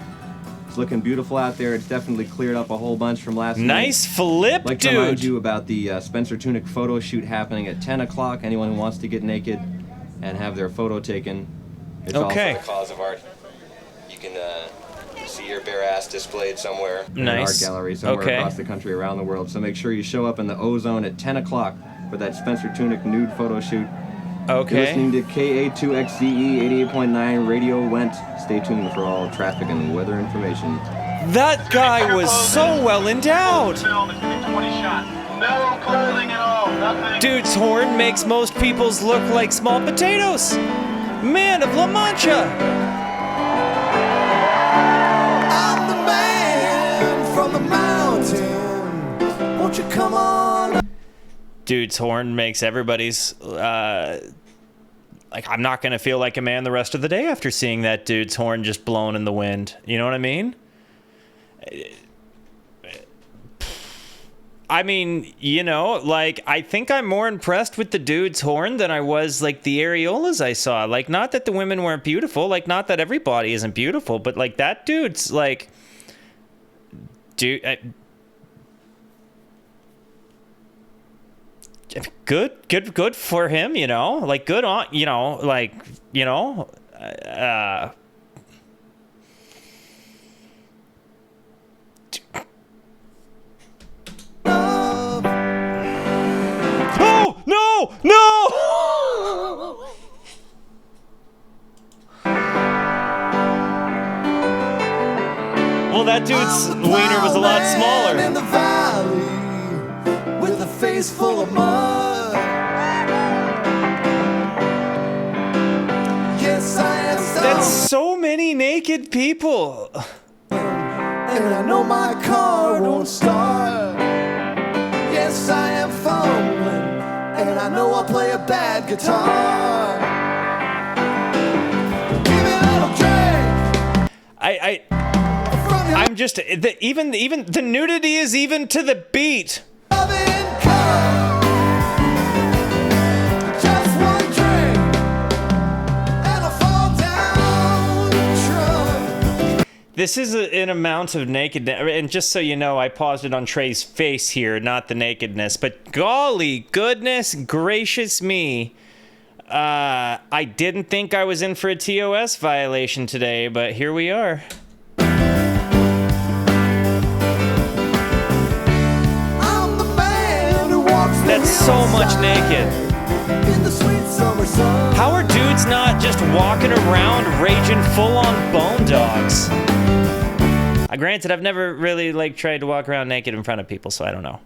It's looking beautiful out there. It's definitely cleared up a whole bunch from last night. Nice flip, I'd like to remind you about the Spencer Tunick photo shoot happening at 10 o'clock. Anyone who wants to get naked and have their photo taken, it's all for the cause of art. You can see your bare ass displayed somewhere in an art gallery somewhere across the country, around the world. So make sure you show up in the Ozone at 10 o'clock for that Spencer Tunick nude photo shoot. Okay. You're listening to KA2XZE 88.9 Radio Went. Stay tuned for all traffic and weather information. That guy was so well endowed. No clothing at all, nothing. Dude's horn makes most people's look like small potatoes. Man of La Mancha. I'm the man from the mountain. Won't you come on? Dude's horn makes everybody's like, I'm not gonna feel like a man the rest of the day after seeing that dude's horn just blown in the wind. You know what I mean? I mean, you know, like, I think I'm more impressed with the dude's horn than I was, like, the areolas I saw. Like, not that the women weren't beautiful, like, not that everybody isn't beautiful, but, like, that dude's, like, dude, good for him, you know, like, good on, you know, like, you know, oh, no! Well, that dude's wiener was a lot smaller. In the valley with a face full of mud. Yes, I am That's so many naked people. And I know my car won't start. Yes, I am fumbling, and I know I'll play a bad guitar. Give it up, Trey. I'm just even the nudity is even to the beat. Just one drink, and I fall down the truck. This is an amount of nakedness, and just so you know, I paused it on Trey's face here, not the nakedness. But golly, goodness gracious me. I didn't think I was in for a TOS violation today, but here we are. that's so much naked. How are dudes not just walking around raging full-on bone dogs? Granted, I've never really like tried to walk around naked in front of people, so I don't know.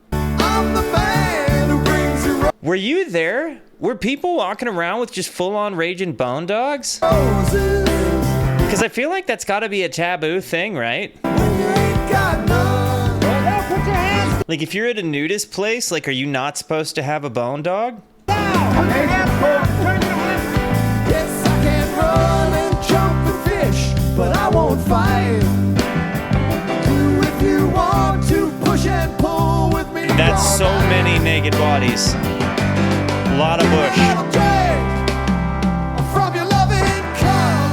Were you there? Were people walking around with just full-on raging bone dogs? Because I feel like that's got to be a taboo thing, right? Like, if you're at a nudist place, like, are you not supposed to have a bone dog? Yes, I can run and jump and fish, but I won't fight. Do if you want to push and pull with me. That's so many naked bodies. A lot of bush. From your loving cup,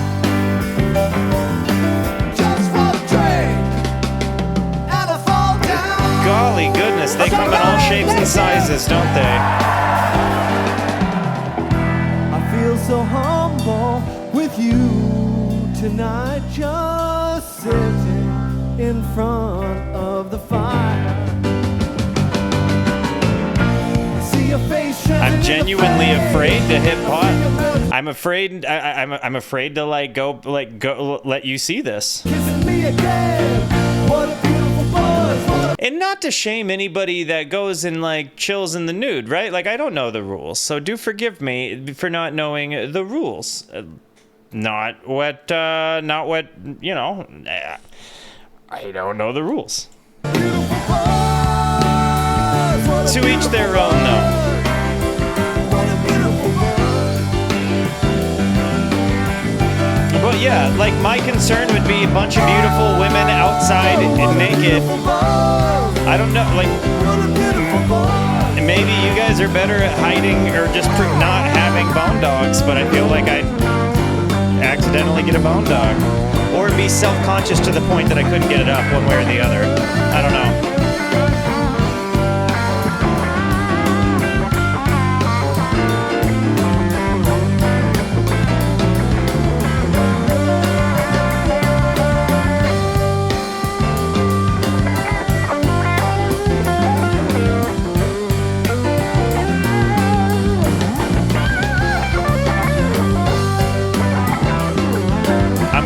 just for Trey, and I fall down. Golly goodness, they come in all shapes and sizes, don't they? I feel so humble with you tonight, just sitting in front of the fire. I see your face. I'm genuinely afraid to hit pot. I'm afraid. I'm afraid to go let you see this. Kissing me again. What a beautiful buzz. And not to shame anybody that goes and like chills in the nude, right? Like, I don't know the rules, so do forgive me for not knowing the rules. Not what you know. I don't know the rules. To each their own, though. But yeah, like, my concern would be a bunch of beautiful women outside and naked. I don't know, like, maybe you guys are better at hiding or just not having bone dogs, but I feel like I'd accidentally get a bone dog. Or be self-conscious to the point that I couldn't get it up one way or the other. I don't know.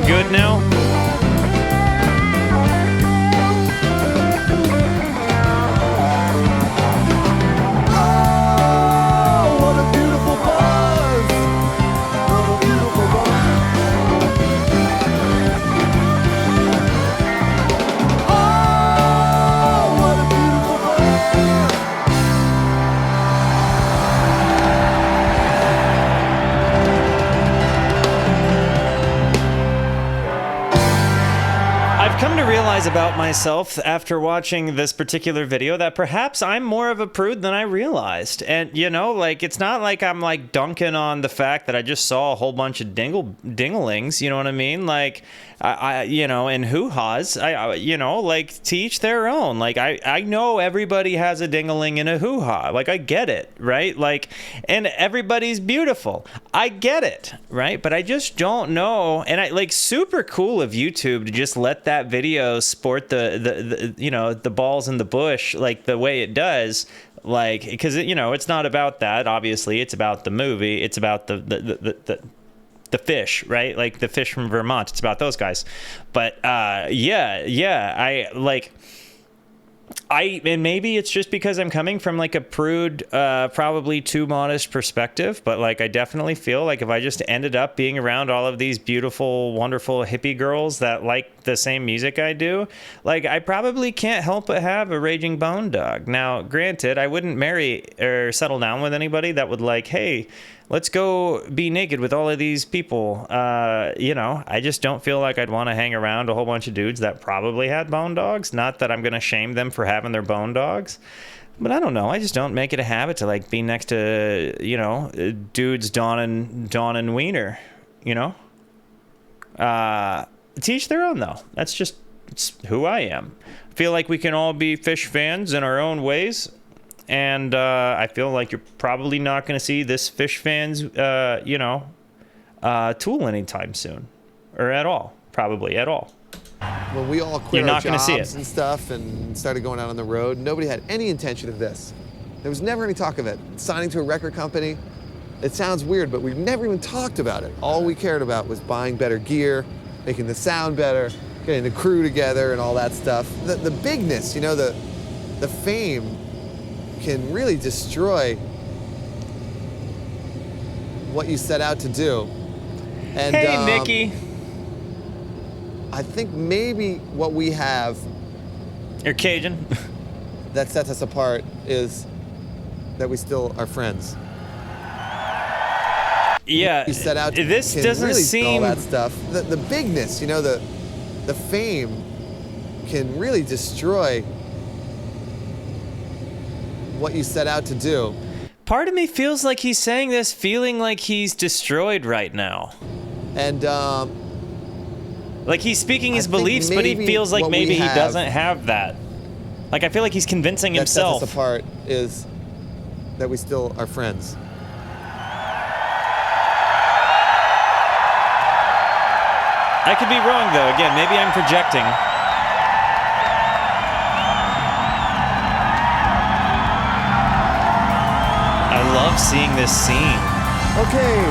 Good now? About myself after watching this particular video that perhaps I'm more of a prude than I realized. And you know, like, it's not like I'm like dunking on the fact that I just saw a whole bunch of dinglings, you know what I mean? Like, I you know, and hoo-haws, you know, like, to each their own. Like, I know everybody has a dingling and a hoo-ha. Like, I get it, right? Like, and everybody's beautiful. I get it, right? But I just don't know. And I like, super cool of YouTube to just let that video sport the you know, the balls in the bush like the way it does, like, because you know, it's not about that, obviously. It's about the movie. It's about the Phish, right? Like the Phish from Vermont. It's about those guys. But and maybe it's just because I'm coming from like a prude, probably too modest perspective, but like, I definitely feel like if I just ended up being around all of these beautiful, wonderful hippie girls that like the same music I do, like, I probably can't help but have a raging bone dog. Now, granted, I wouldn't marry or settle down with anybody that would like, hey, let's go be naked with all of these people. You know, I just don't feel like I'd want to hang around a whole bunch of dudes that probably had bone dogs. Not that I'm going to shame them for having their bone dogs, but I don't know. I just don't make it a habit to like be next to, you know, dudes donning wiener, you know? To each their own, though. That's just, it's who I am. I feel like we can all be Phish fans in our own ways. And I feel like you're probably not going to see this Phish fans, you know, tool anytime soon, or at all, probably at all. When we all quit You're our not gonna see jobs it. and stuff and started going out on the road, nobody had any intention of this. There was never any talk of it. Signing to a record company, it sounds weird, but we've never even talked about it. All we cared about was buying better gear, making the sound better, getting the crew together and all that stuff. The bigness, you know, the fame can really destroy what you set out to do. And, hey, Nikki. I think maybe what we have... You're Cajun. that sets us apart is that we still are friends. Yeah, you set out to this doesn't really seem... all that stuff. The bigness, you know, the fame can really destroy what you set out to do. Part of me feels like he's saying this feeling like he's destroyed right now. And, like he's speaking his beliefs, but he feels like maybe he doesn't have that. Like I feel like he's convincing himself. That sets us apart is that we still are friends. I could be wrong though. Again, maybe I'm projecting. I love seeing this scene. Okay,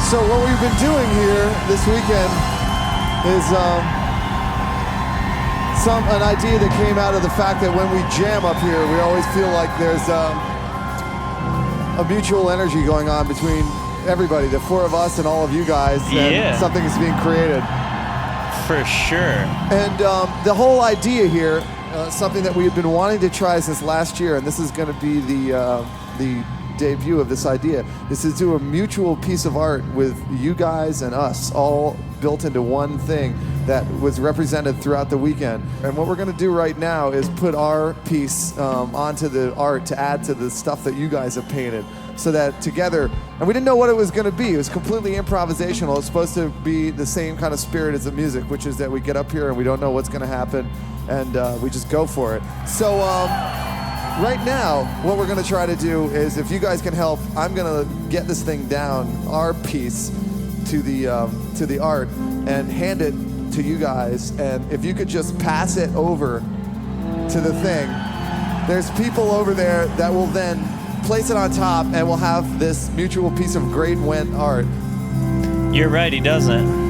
so what we've been doing here this weekend is an idea that came out of the fact that when we jam up here, we always feel like there's a mutual energy going on between everybody, the four of us and all of you guys, and something is being created. For sure. And the whole idea here, something that we have been wanting to try since last year, and this is going to be the debut of this idea, is to do a mutual piece of art with you guys and us, all built into one thing that was represented throughout the weekend. And what we're going to do right now is put our piece onto the art to add to the stuff that you guys have painted, so that together, and we didn't know what it was going to be. It was completely improvisational. It's supposed to be the same kind of spirit as the music, which is that we get up here and we don't know what's going to happen, and we just go for it. So right now, what we're going to try to do is, if you guys can help, I'm going to get this thing down, our piece, to the art, and hand it to you guys. And if you could just pass it over to the thing, there's people over there that will then place it on top, and we'll have this mutual piece of great went art. You're right, he doesn't.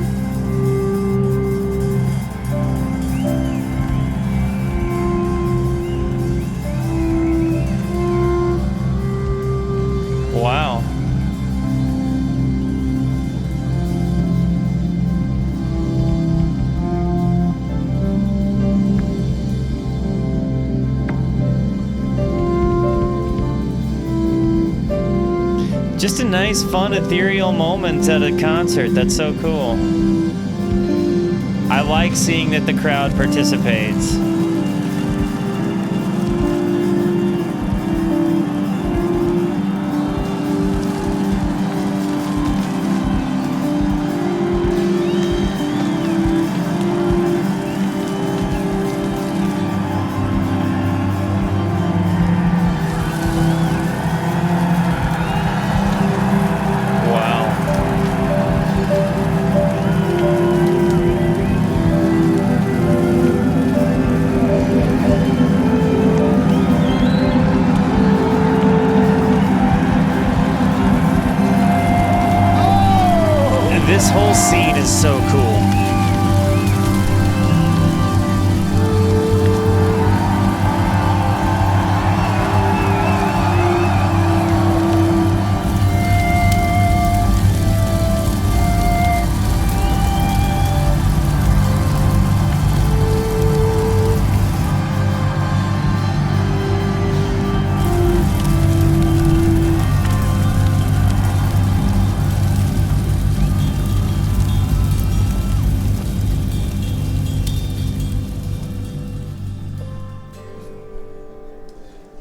Wow. Just a nice, fun, ethereal moment at a concert. That's so cool. I like seeing that the crowd participates. This whole scene is so cool.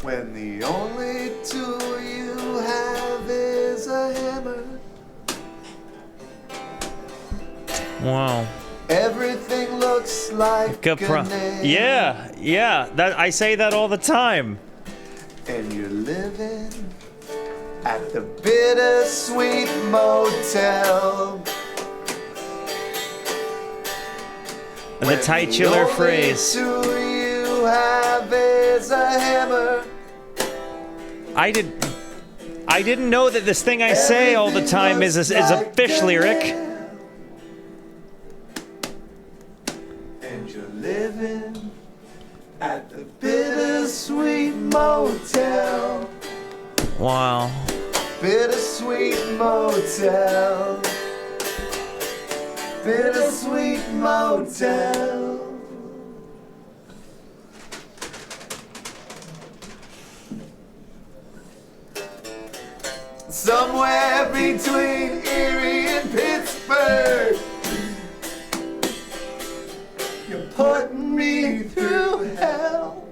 When the only tool you have is a hammer. Wow. Everything looks like a nail. Yeah. That I say that all the time. And you're living at the Bittersweet Motel. And the titular phrase. All you have is a hammer. I didn't know that this thing I say all the time is a Phish lyric. And you're living at the Bittersweet Motel. Wow. Bittersweet Motel. Bittersweet Motel. Somewhere between Erie and Pittsburgh, you're putting me through hell.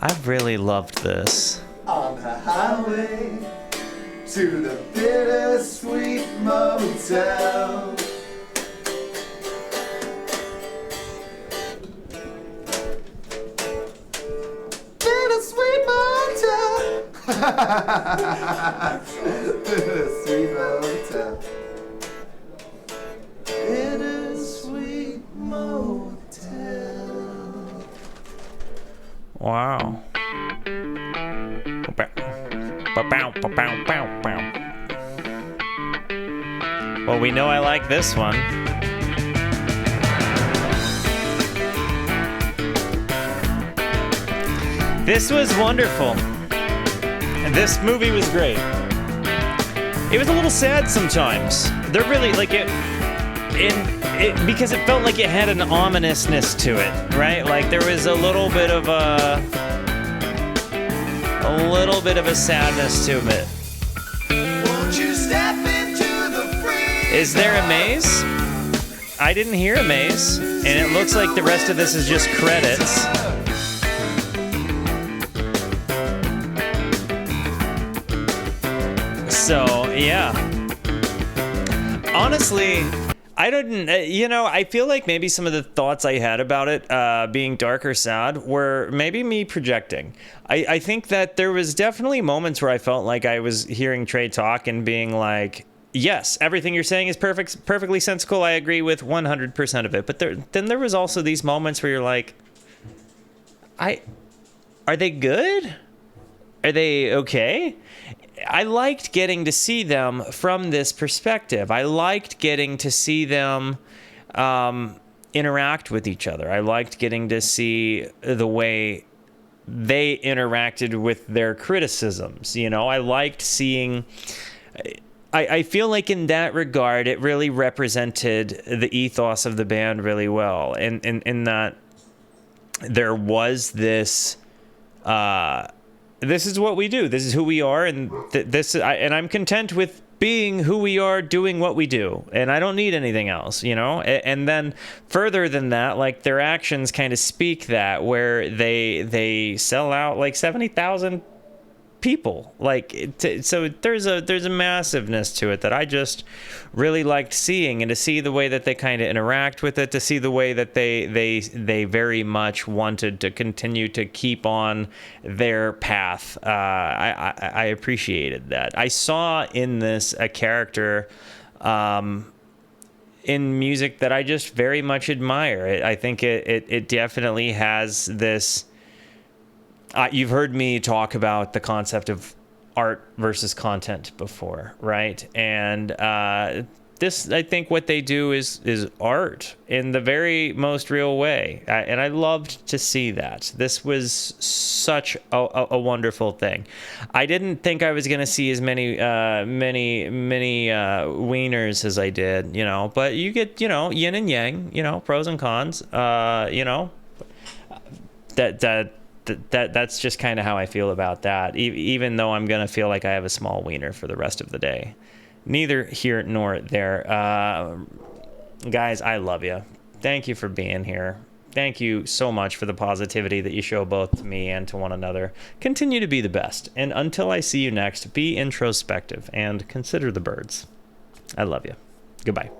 I've really loved this. On the highway to the Bittersweet Motel. Bittersweet Motel. Bittersweet Motel. Bittersweet Motel. Wow. Well, we know I like this one. This was wonderful. And this movie was great. It was a little sad sometimes. They're really like it because it felt like it had an ominousness to it, right? Like there was a little bit of a sadness to it. Won't you step into the free? Is there a maze? I didn't hear a maze, and it looks like the rest of this is just credits. So, yeah. Honestly, I didn't, I feel like maybe some of the thoughts I had about it being dark or sad were maybe me projecting. I think that there was definitely moments where I felt like I was hearing Trey talk and being like, yes, everything you're saying is perfectly sensical. I agree with 100% of it. But then there was also these moments where you're like, are they good? Are they okay? I liked getting to see them from this perspective. I liked getting to see them interact with each other. I liked getting to see the way they interacted with their criticisms. I liked seeing... I feel like in that regard, it really represented the ethos of the band really well. And in that there was this... this is what we do. This is who we are, and and I'm content with being who we are, doing what we do, and I don't need anything else, And then further than that, like their actions kind of speak that, where they sell out like 70,000 people, so there's a massiveness to it that I just really liked seeing, and to see the way that they kind of interact with it, to see the way that they very much wanted to continue to keep on their path. I appreciated that. I saw in this a character in music that I just very much admire. I think it definitely has this. You've heard me talk about the concept of art versus content before, right? And this, I think what they do is art in the very most real way. And I loved to see that. This was such a wonderful thing. I didn't think I was going to see as many wieners as I did, but you get, yin and yang, pros and cons, that's just kind of how I feel about that, even though I'm going to feel like I have a small wiener for the rest of the day. Neither here nor there. Guys, I love you. Thank you for being here. Thank you so much for the positivity that you show both to me and to one another. Continue to be the best. And until I see you next, be introspective and consider the birds. I love you. Goodbye.